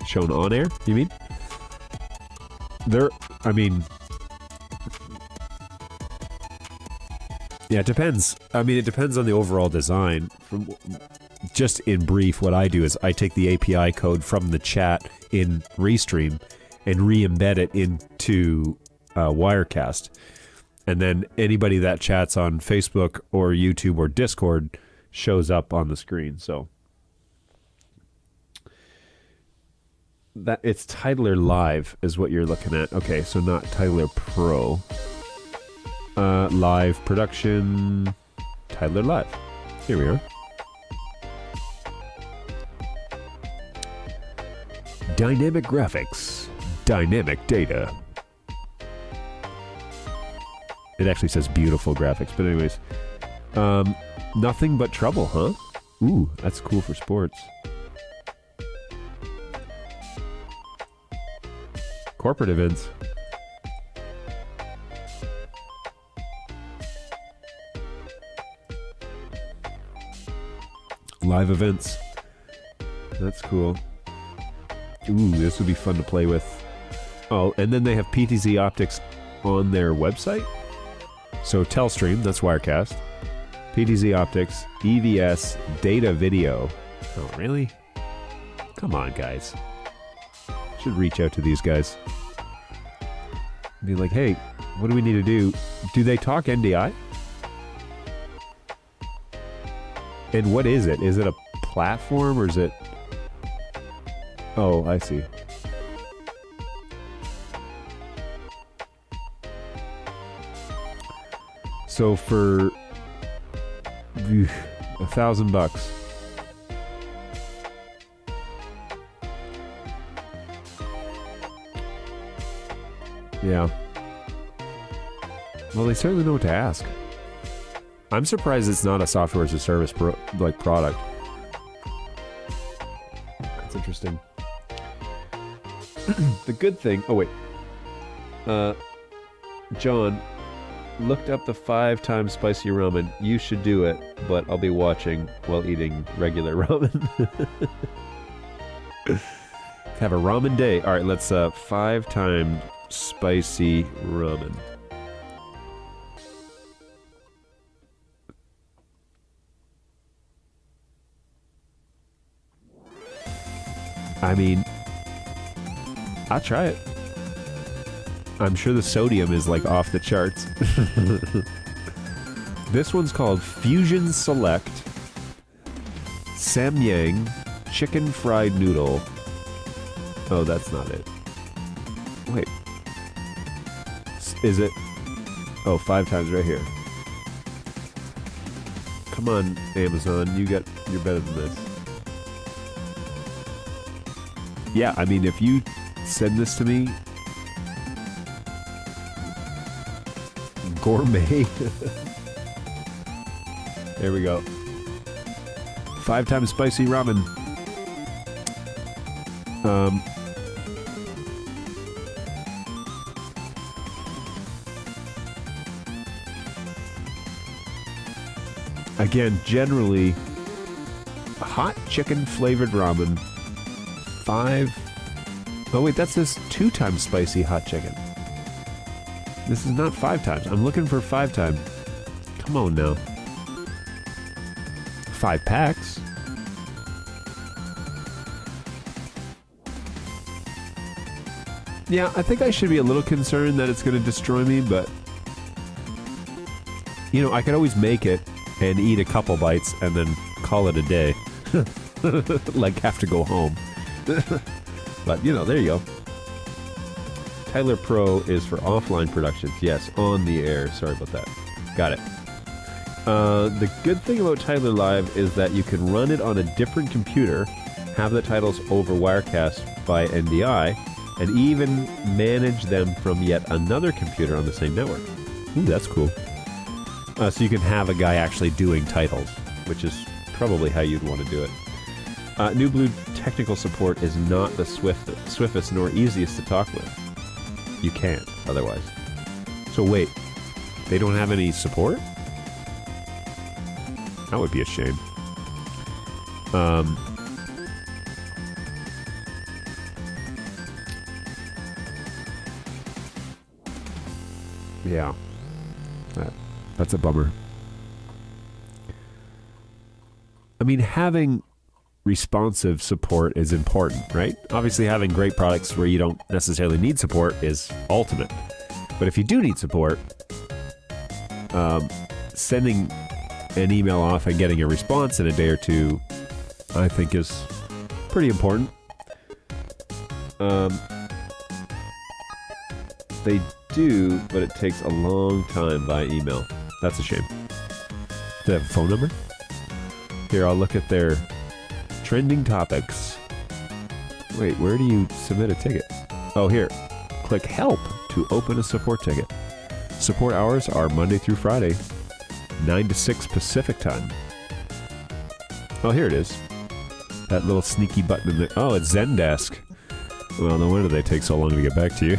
Shown on air, you mean? Yeah, it depends. It depends on the overall design. Just in brief, what I do is I take the API code from the chat in Restream and re-embed it into Wirecast. And then anybody that chats on Facebook or YouTube or Discord shows up on the screen. So That it's Titler Live is what you're looking at. Okay, so not Titler Pro. Live production. Titler Live. Here we are. Dynamic graphics. Dynamic data. It actually says beautiful graphics, but anyways. Nothing but trouble, huh? Ooh, that's cool for sports. Corporate events. Live events. That's cool. Ooh, this would be fun to play with. Oh, and then they have PTZ optics on their website. So Telstream, that's Wirecast. PTZ optics, EVS, data video. Oh, really? Come on, guys. Should reach out to these guys. Be like, hey, what do we need to do? Do they talk NDI? And what is it? Is it a platform or is it... Oh, I see. So for $1,000. Yeah. Well, they certainly know what to ask. I'm surprised it's not a software as a service product. That's interesting. The good thing... Oh, wait. John, looked up the 5-time spicy ramen. You should do it, but I'll be watching while eating regular ramen. Have a ramen day. All right, let's 5-time spicy ramen. I mean, I'll try it. I'm sure the sodium is like off the charts. This one's called Fusion Select Samyang Chicken Fried Noodle. Oh, that's not it. Wait. Is it? Oh, 5 times right here. Come on, Amazon. You're better than this. Yeah, I mean, if you send this to me, gourmet. There we go. 5-time spicy ramen. Again, generally, hot chicken flavored ramen. 5. Oh wait, that says 2-time spicy hot chicken. This is not 5 times. I'm looking for 5 times. Come on now. 5 packs. Yeah, I think I should be a little concerned that it's going to destroy me, but you know, I could always make it and eat a couple bites and then call it a day. Like have to go home. But you know, there you go. Titler Pro is for offline productions. Yes, on the air. Sorry about that. Got it. The good thing about Titler Live is that you can run it on a different computer, have the titles over Wirecast by NDI, and even manage them from yet another computer on the same network. Ooh, that's cool. So you can have a guy actually doing titles, which is probably how you'd want to do it. New Blue technical support is not the swiftest nor easiest to talk with. You can't otherwise. So wait, they don't have any support? That would be a shame. Yeah. That's a bummer. I mean, having responsive support is important, right? Obviously, having great products where you don't necessarily need support is ultimate. But if you do need support, sending an email off and getting a response in a day or two, I think is pretty important. They do, but it takes a long time by email. That's a shame. Do they have a phone number? Here, I'll look at their trending topics. Wait, where do you submit a ticket? Oh, here. Click Help to open a support ticket. Support hours are Monday through Friday, 9 to 6 Pacific time. Oh, here it is. That little sneaky button in there. Oh, it's Zendesk. Well, no wonder they take so long to get back to you.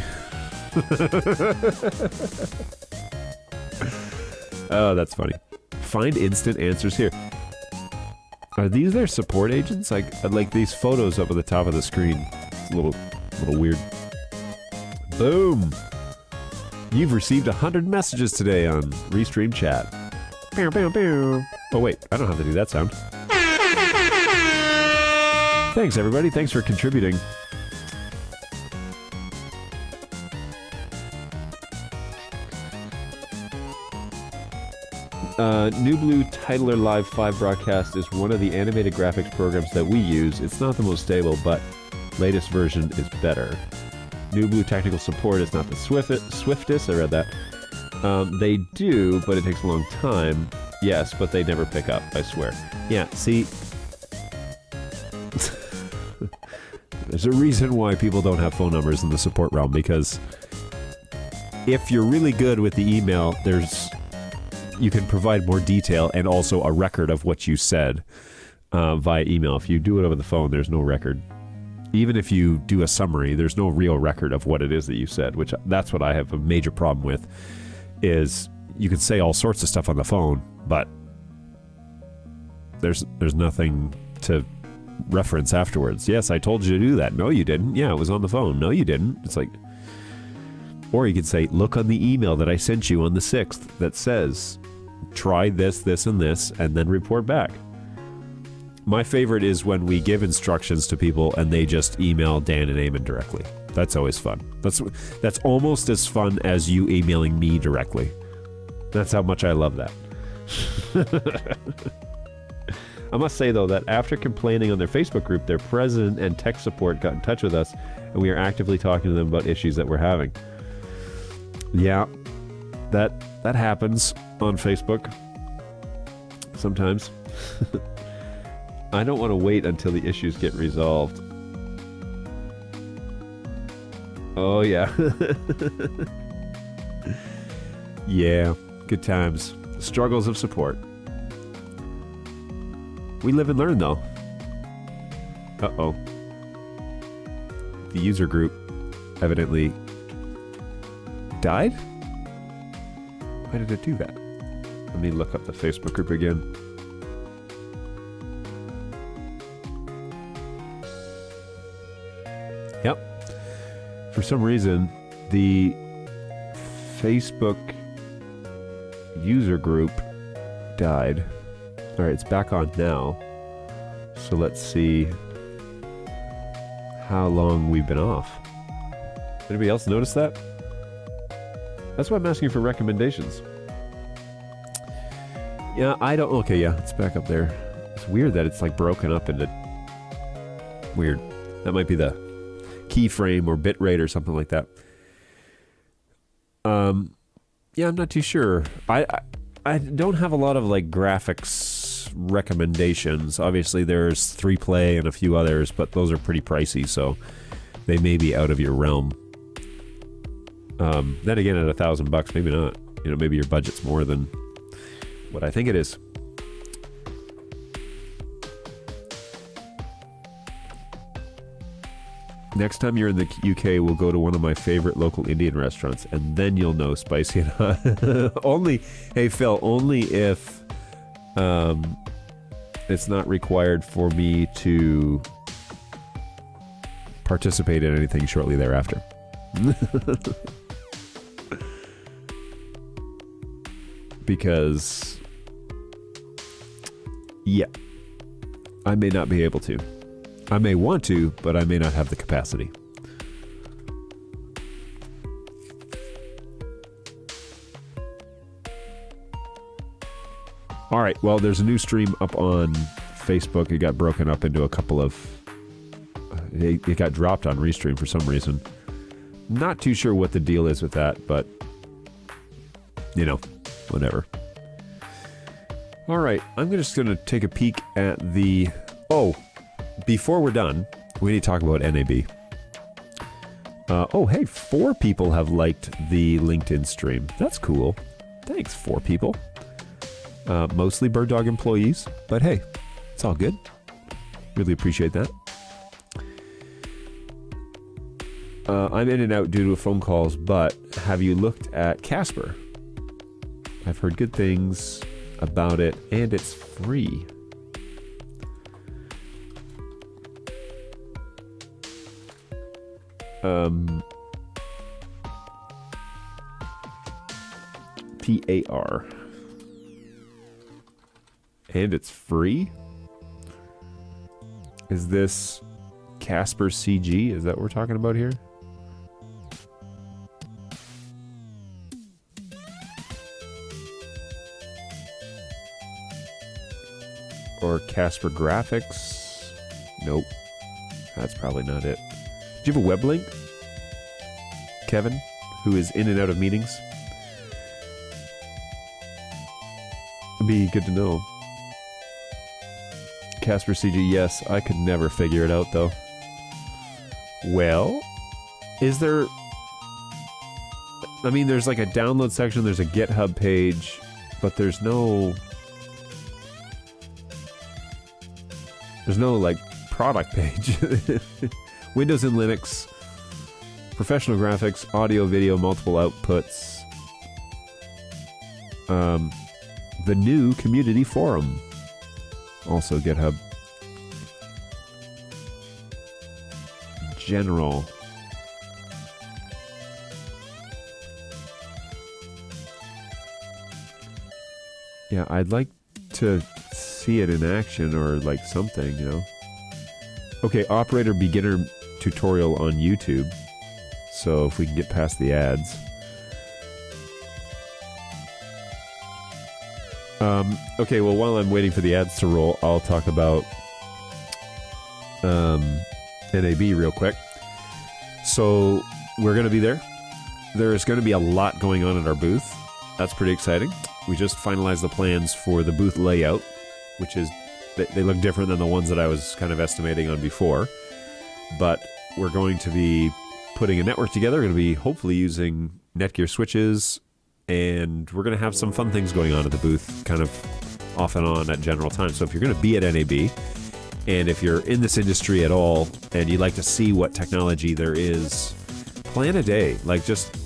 Oh, that's funny. Find instant answers here. Are these their support agents? Like these photos up at the top of the screen. It's a little weird. Boom! You've received 100 messages today on Restream Chat. Pew, pew, pew. Oh wait, I don't have to do that sound. Thanks everybody, thanks for contributing. New Blue Titler Live 5 broadcast is one of the animated graphics programs that we use. It's not the most stable, but latest version is better. New Blue technical support is not the swiftest. I read that. They do, but it takes a long time. Yes, but they never pick up, I swear. Yeah, see? There's a reason why people don't have phone numbers in the support realm, because if you're really good with the email, you can provide more detail and also a record of what you said via email. If you do it over the phone, there's no record. Even if you do a summary, there's no real record of what it is that you said, which that's what I have a major problem with, is you can say all sorts of stuff on the phone, but there's nothing to reference afterwards. Yes, I told you to do that. No, you didn't. Yeah, it was on the phone. No, you didn't. It's like... Or you could say, look on the email that I sent you on the 6th that says, try this, this, and this, and then report back. My favorite is when we give instructions to people and they just email Dan and Eamon directly. That's always fun. That's almost as fun as you emailing me directly. That's how much I love that. I must say, though, that after complaining on their Facebook group, their president and tech support got in touch with us, and we are actively talking to them about issues that we're having. Yeah, that happens on Facebook sometimes. I don't want to wait until the issues get resolved. Oh, yeah. Yeah, good times. Struggles of support. We live and learn, though. Uh-oh. The user group evidently died? Why did it do that? Let me look up the Facebook group again. Yep. For some reason, the Facebook user group died. Alright, it's back on now. So let's see how long we've been off. Anybody else notice that? That's why I'm asking for recommendations. Yeah, I don't... Okay, yeah, it's back up there. It's weird that it's like broken up into... Weird. That might be the keyframe or bitrate or something like that. Yeah, I'm not too sure. I don't have a lot of like graphics recommendations. Obviously, there's 3Play and a few others, but those are pretty pricey, so they may be out of your realm. Then again, at $1,000, maybe not. You know, maybe your budget's more than what I think it is. Next time you're in the UK, we'll go to one of my favorite local Indian restaurants, and then you'll know spicy and hot. Only, hey Phil, only if it's not required for me to participate in anything shortly thereafter. Because, yeah, I may not be able to. I may want to, but I may not have the capacity. All right, well, there's a new stream up on Facebook. It got broken up into a couple of it got dropped on Restream for some reason. Not too sure what the deal is with that, but you know, whatever. All right, I'm just going to take a peek at the... Oh, before we're done, we need to talk about NAB. Oh, hey, 4 people have liked the LinkedIn stream. That's cool. Thanks, 4 people. Mostly Bird Dog employees, but hey, it's all good. Really appreciate that. I'm in and out due to phone calls, but have you looked at Casper? I've heard good things about it, and it's free. PAR. And it's free? Is this Casper CG? Is that what we're talking about here? Or Casper Graphics? Nope. That's probably not it. Do you have a web link? Kevin, who is in and out of meetings? It'd be good to know. Casper CG, yes. I could never figure it out, though. Well, is there... I mean, there's like a download section, there's a GitHub page, but there's no... There's no, like, product page. Windows and Linux, professional graphics, audio, video, multiple outputs. The new community forum. Also GitHub. General. Yeah, I'd like to see it in action or like something, you know. Okay, operator beginner tutorial on YouTube. So if we can get past the ads. Okay, well, while I'm waiting for the ads to roll, I'll talk about NAB real quick. So we're going to be there. There's going to be a lot going on at our booth. That's pretty exciting. We just finalized the plans for the booth layout, which is, they look different than the ones that I was kind of estimating on before. But we're going to be putting a network together. We're going to be hopefully using Netgear switches, and we're going to have some fun things going on at the booth, kind of off and on at general time. So if you're going to be at NAB, and if you're in this industry at all, and you'd like to see what technology there is, plan a day. Like, just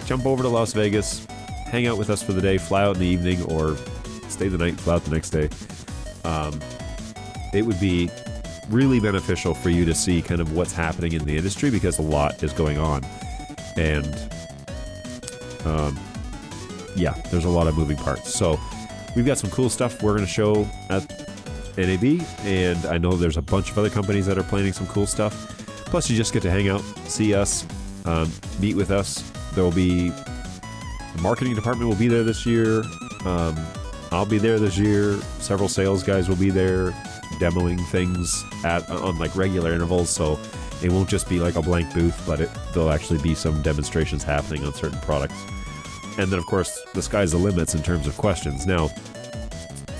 jump over to Las Vegas, hang out with us for the day, fly out in the evening, or stay the night, fly out the next day. It would be really beneficial for you to see kind of what's happening in the industry, because a lot is going on. And yeah, there's a lot of moving parts. So we've got some cool stuff we're going to show at NAB, and I know there's a bunch of other companies that are planning some cool stuff. Plus, you just get to hang out, see us, meet with us. There will be... The marketing department will be there this year. I'll be there this year. Several sales guys will be there demoing things on like regular intervals, so it won't just be like a blank booth, but there'll actually be some demonstrations happening on certain products. And then, of course, the sky's the limits in terms of questions. Now,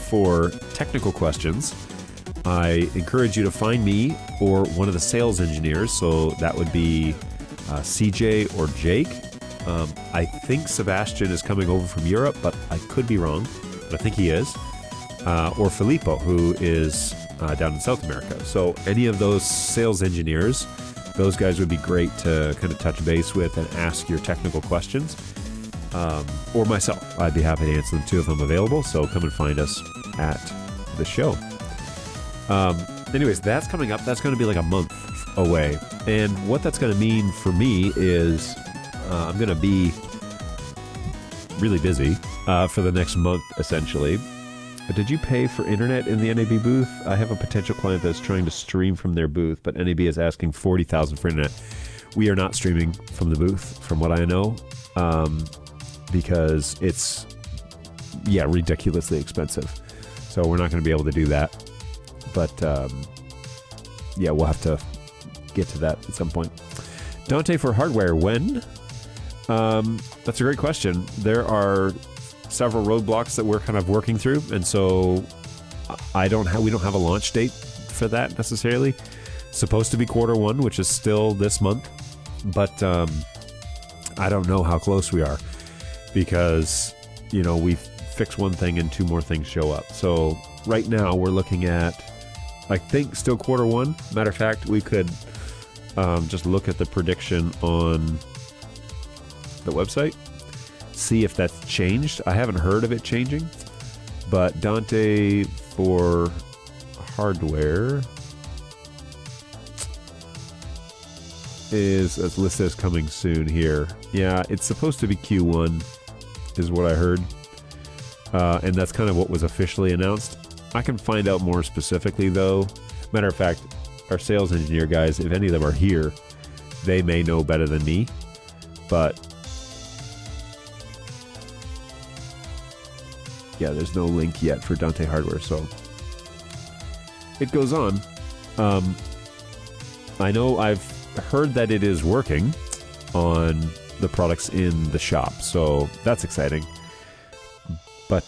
for technical questions, I encourage you to find me or one of the sales engineers. So that would be CJ or Jake. I think Sebastian is coming over from Europe, but I could be wrong. But I think he is. Or Filippo, who is down in South America. So any of those sales engineers, those guys would be great to kind of touch base with and ask your technical questions. Or myself. I'd be happy to answer them too if I'm available. So come and find us at the show. Anyways, that's coming up. That's going to be like a month away. And what that's going to mean for me is I'm going to be really busy for the next month, essentially. But did you pay for internet in the NAB booth? I have a potential client that's trying to stream from their booth, but NAB is asking $40,000 for internet. We are not streaming from the booth, from what I know, because it's, yeah, ridiculously expensive. So we're not going to be able to do that. But yeah, we'll have to get to that at some point. Dante for hardware, when? That's a great question. There are several roadblocks that we're kind of working through, and so we don't have a launch date for that necessarily. It's supposed to be Q1, which is still this month, but I don't know how close we are because, you know, we fix one thing and 2 more things show up. So right now we're looking at, I think, still Q1. Matter of fact, we could just look at the prediction on the website, see if that's changed. I haven't heard of it changing, but Dante for hardware is listed as coming soon here. Yeah, it's supposed to be Q1 is what I heard, and that's kind of what was officially announced. I can find out more specifically though. Matter of fact, our sales engineer guys, if any of them are here, they may know better than me, but yeah, there's no link yet for Dante hardware, so it goes on. I know I've heard that it is working on the products in the shop, so that's exciting, but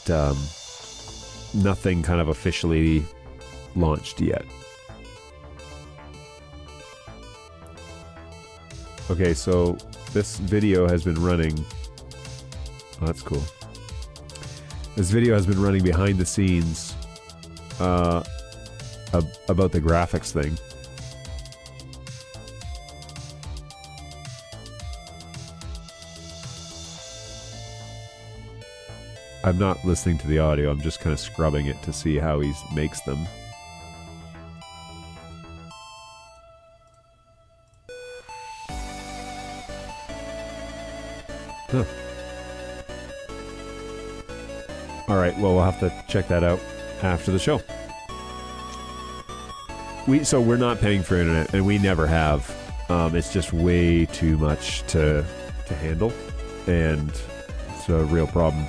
nothing kind of officially launched yet. Okay, so this video has been running. Oh, that's cool. This video has been running behind the scenes about the graphics thing. I'm not listening to the audio, I'm just kind of scrubbing it to see how he makes them. Huh. Alright, well, we'll have to check that out after the show. So we're not paying for internet, and we never have. It's just way too much to handle, and it's a real problem.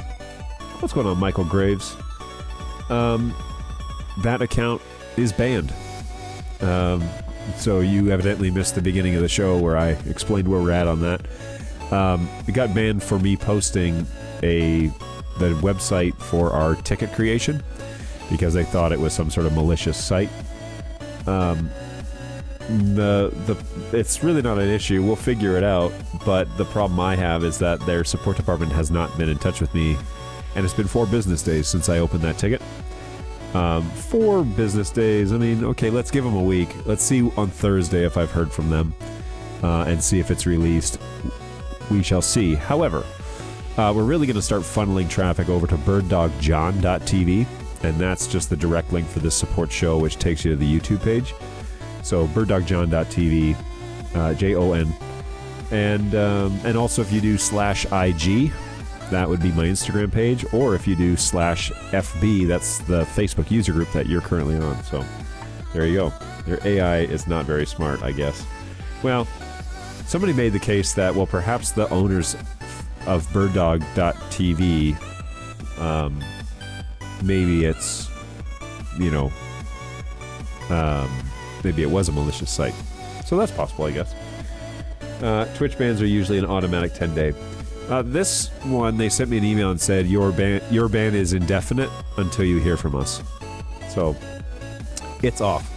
What's going on, Michael Graves? That account is banned. So you evidently missed the beginning of the show where I explained where we're at on that. It got banned for me posting the website for our ticket creation because they thought it was some sort of malicious site. It's really not an issue. We'll figure it out. But the problem I have is that their support department has not been in touch with me. And it's been 4 business days since I opened that ticket. 4 business days. I mean, okay, let's give them a week. Let's see on Thursday if I've heard from them and see if it's released. We shall see. However, we're really going to start funneling traffic over to BirdDogJon.tv, and that's just the direct link for this support show, which takes you to the YouTube page. So BirdDogJon.tv, Jon, and also if you do /IG. That would be my Instagram page, or if you do /FB, that's the Facebook user group that you're currently on. So there you go. Their AI is not very smart, I guess. Well, somebody made the case that, well, perhaps the owners of BirdDog.tv, maybe it's, you know, maybe it was a malicious site. So that's possible, I guess. Twitch bans are usually an automatic 10-day. This one, they sent me an email and said, your ban is indefinite until you hear from us. So, it's off.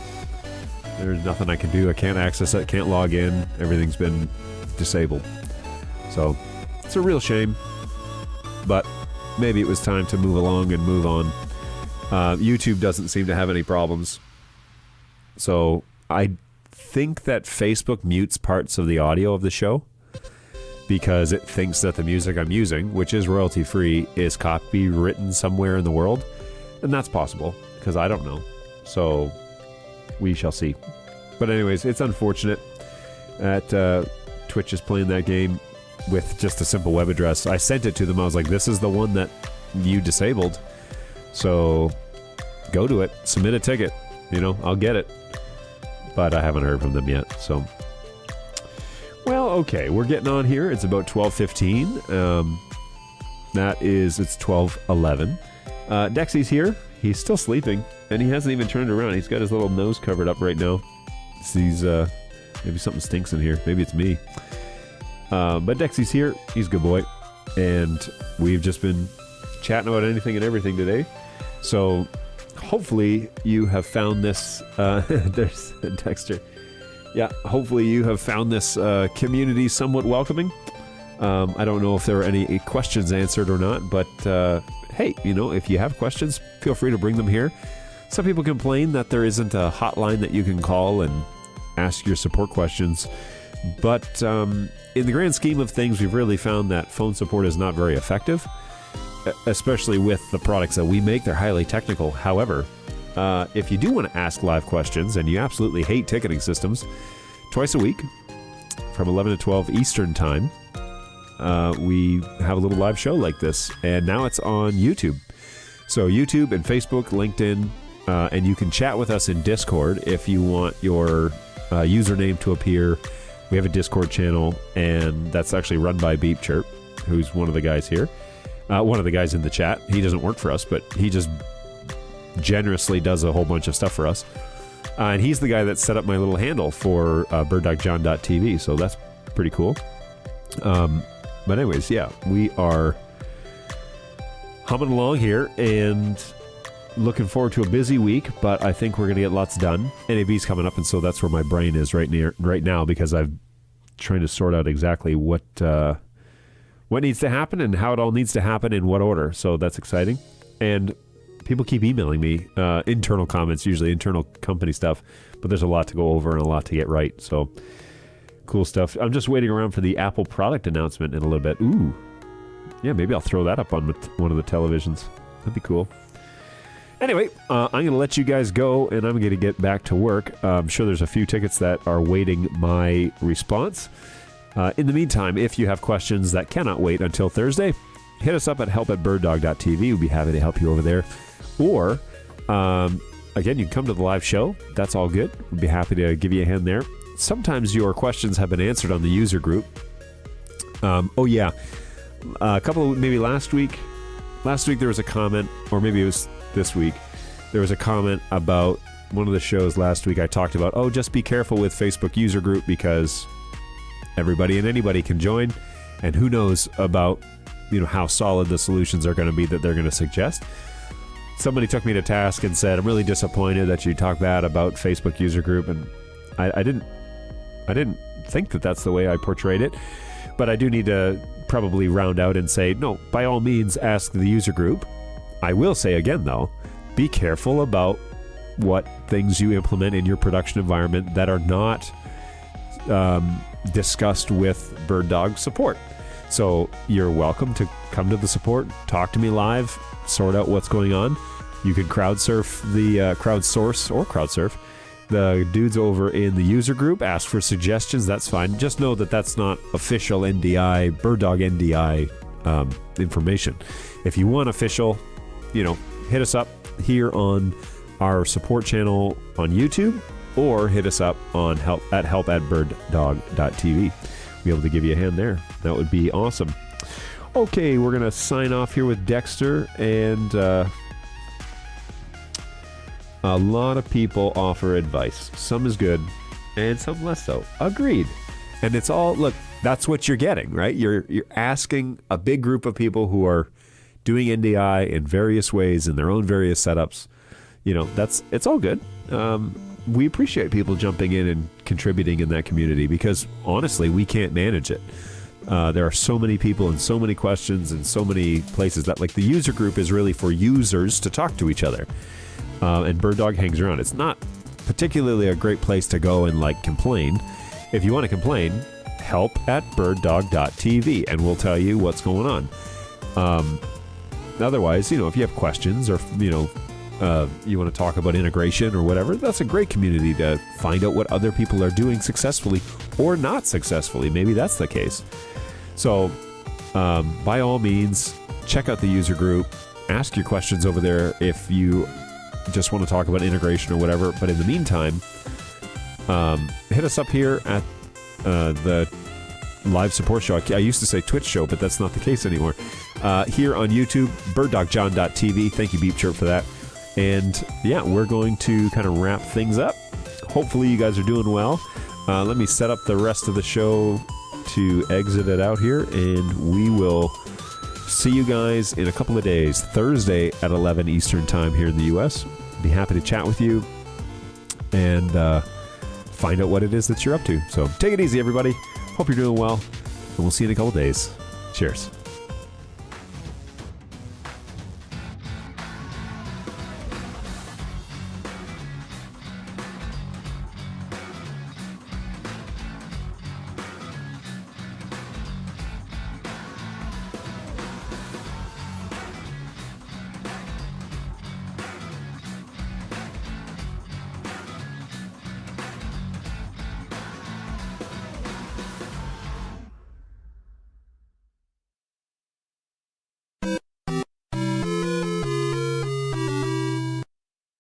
There's nothing I can do. I can't access it, can't log in. Everything's been disabled. So, it's a real shame. But maybe it was time to move along and move on. YouTube doesn't seem to have any problems. So, I think that Facebook mutes parts of the audio of the show, because it thinks that the music I'm using, which is royalty-free, is copywritten somewhere in the world. And that's possible, because I don't know. So, we shall see. But anyways, it's unfortunate that Twitch is playing that game with just a simple web address. I sent it to them. I was like, this is the one that you disabled. So, go to it. Submit a ticket. You know, I'll get it. But I haven't heard from them yet, so... Well, okay, we're getting on here. It's about 12:15. It's 12:11. Dexy's here. He's still sleeping, and he hasn't even turned around. He's got his little nose covered up right now. He's Maybe something stinks in here. Maybe it's me. But Dexy's here. He's a good boy. And we've just been chatting about anything and everything today. So hopefully you have found this. There's Dexter. Yeah, hopefully you have found this community somewhat welcoming. I don't know if there were any questions answered or not, but hey, if you have questions, feel free to bring them here. Some people complain that there isn't a hotline that you can call and ask your support questions. But in the grand scheme of things, we've really found that phone support is not very effective, especially with the products that we make. They're highly technical. However, if you do want to ask live questions and you absolutely hate ticketing systems, twice a week from 11 to 12 Eastern Time, we have a little live show like this. And now it's on YouTube. So YouTube and Facebook, LinkedIn, and you can chat with us in Discord if you want your username to appear. We have a Discord channel, and that's actually run by Beep Chirp, who's one of the guys here. One of the guys in the chat. He doesn't work for us, but he just generously does a whole bunch of stuff for us. And he's the guy that set up my little handle for BirdDogJon.tv, so that's pretty cool. But anyways, yeah, we are humming along here, and looking forward to a busy week, but I think we're going to get lots done. NAB's coming up, and so that's where my brain is right now, because I'm trying to sort out exactly what needs to happen and how it all needs to happen in what order. So that's exciting. And people keep emailing me internal comments, usually internal company stuff, but there's a lot to go over and a lot to get right. So cool stuff. I'm just waiting around for the Apple product announcement in a little bit. Ooh, yeah, maybe I'll throw that up on one of the televisions. That'd be cool. Anyway, I'm going to let you guys go, and I'm going to get back to work. I'm sure there's a few tickets that are waiting my response. In the meantime, if you have questions that cannot wait until Thursday, hit us up at help@birddog.tv. We'll be happy to help you over there. Or, again, you can come to the live show. That's all good. We'd be happy to give you a hand there. Sometimes your questions have been answered on the user group. Oh, yeah. A couple of, maybe last week there was a comment, or maybe it was this week, there was a comment about one of the shows last week. I talked about, just be careful with Facebook user group because everybody and anybody can join, and who knows about how solid the solutions are going to be that they're going to suggest. Somebody took me to task and said, I'm really disappointed that you talk bad about Facebook user group, and I didn't think that that's the way I portrayed it, but I do need to probably round out and say, no, by all means ask the user group. I will say again, though, be careful about what things you implement in your production environment that are not discussed with BirdDog support. So you're welcome to come to the support, talk to me live, sort out what's going on. You can crowdsource the dudes over in the user group, ask for suggestions. That's fine. Just know that that's not official NDI, BirdDog NDI information. If you want official, hit us up here on our support channel on YouTube, or hit us up on help@birddog.tv. Be able to give you a hand there. That would be awesome. Okay, we're going to sign off here with Dexter, and a lot of people offer advice. Some is good, and some less so. Agreed. And it's all, look, that's what you're getting, right? You're asking a big group of people who are doing NDI in various ways in their own various setups. It's all good. We appreciate people jumping in and contributing in that community, because honestly, we can't manage it. There are so many people and so many questions and so many places that, like, the user group is really for users to talk to each other. And BirdDog hangs around. It's not particularly a great place to go and complain. If you want to complain, help@birddog.tv, and we'll tell you what's going on. Otherwise, if you have questions, or you want to talk about integration or whatever, that's a great community to find out what other people are doing successfully or not successfully. Maybe that's the case. So by all means, check out the user group, ask your questions over there if you just want to talk about integration or whatever. But in the meantime, hit us up here at the live support show. I used to say Twitch show, but that's not the case anymore. Here on YouTube, BirdDogJon.tv. Thank you, Beep Chirp, for that. And yeah, we're going to kind of wrap things up. Hopefully you guys are doing well. Let me set up the rest of the show to exit it out here, and we will see you guys in a couple of days. Thursday at 11 Eastern Time here in the U.S. Be happy to chat with you and find out what it is that you're up to. So take it easy, everybody. Hope you're doing well, and we'll see you in a couple of days. Cheers.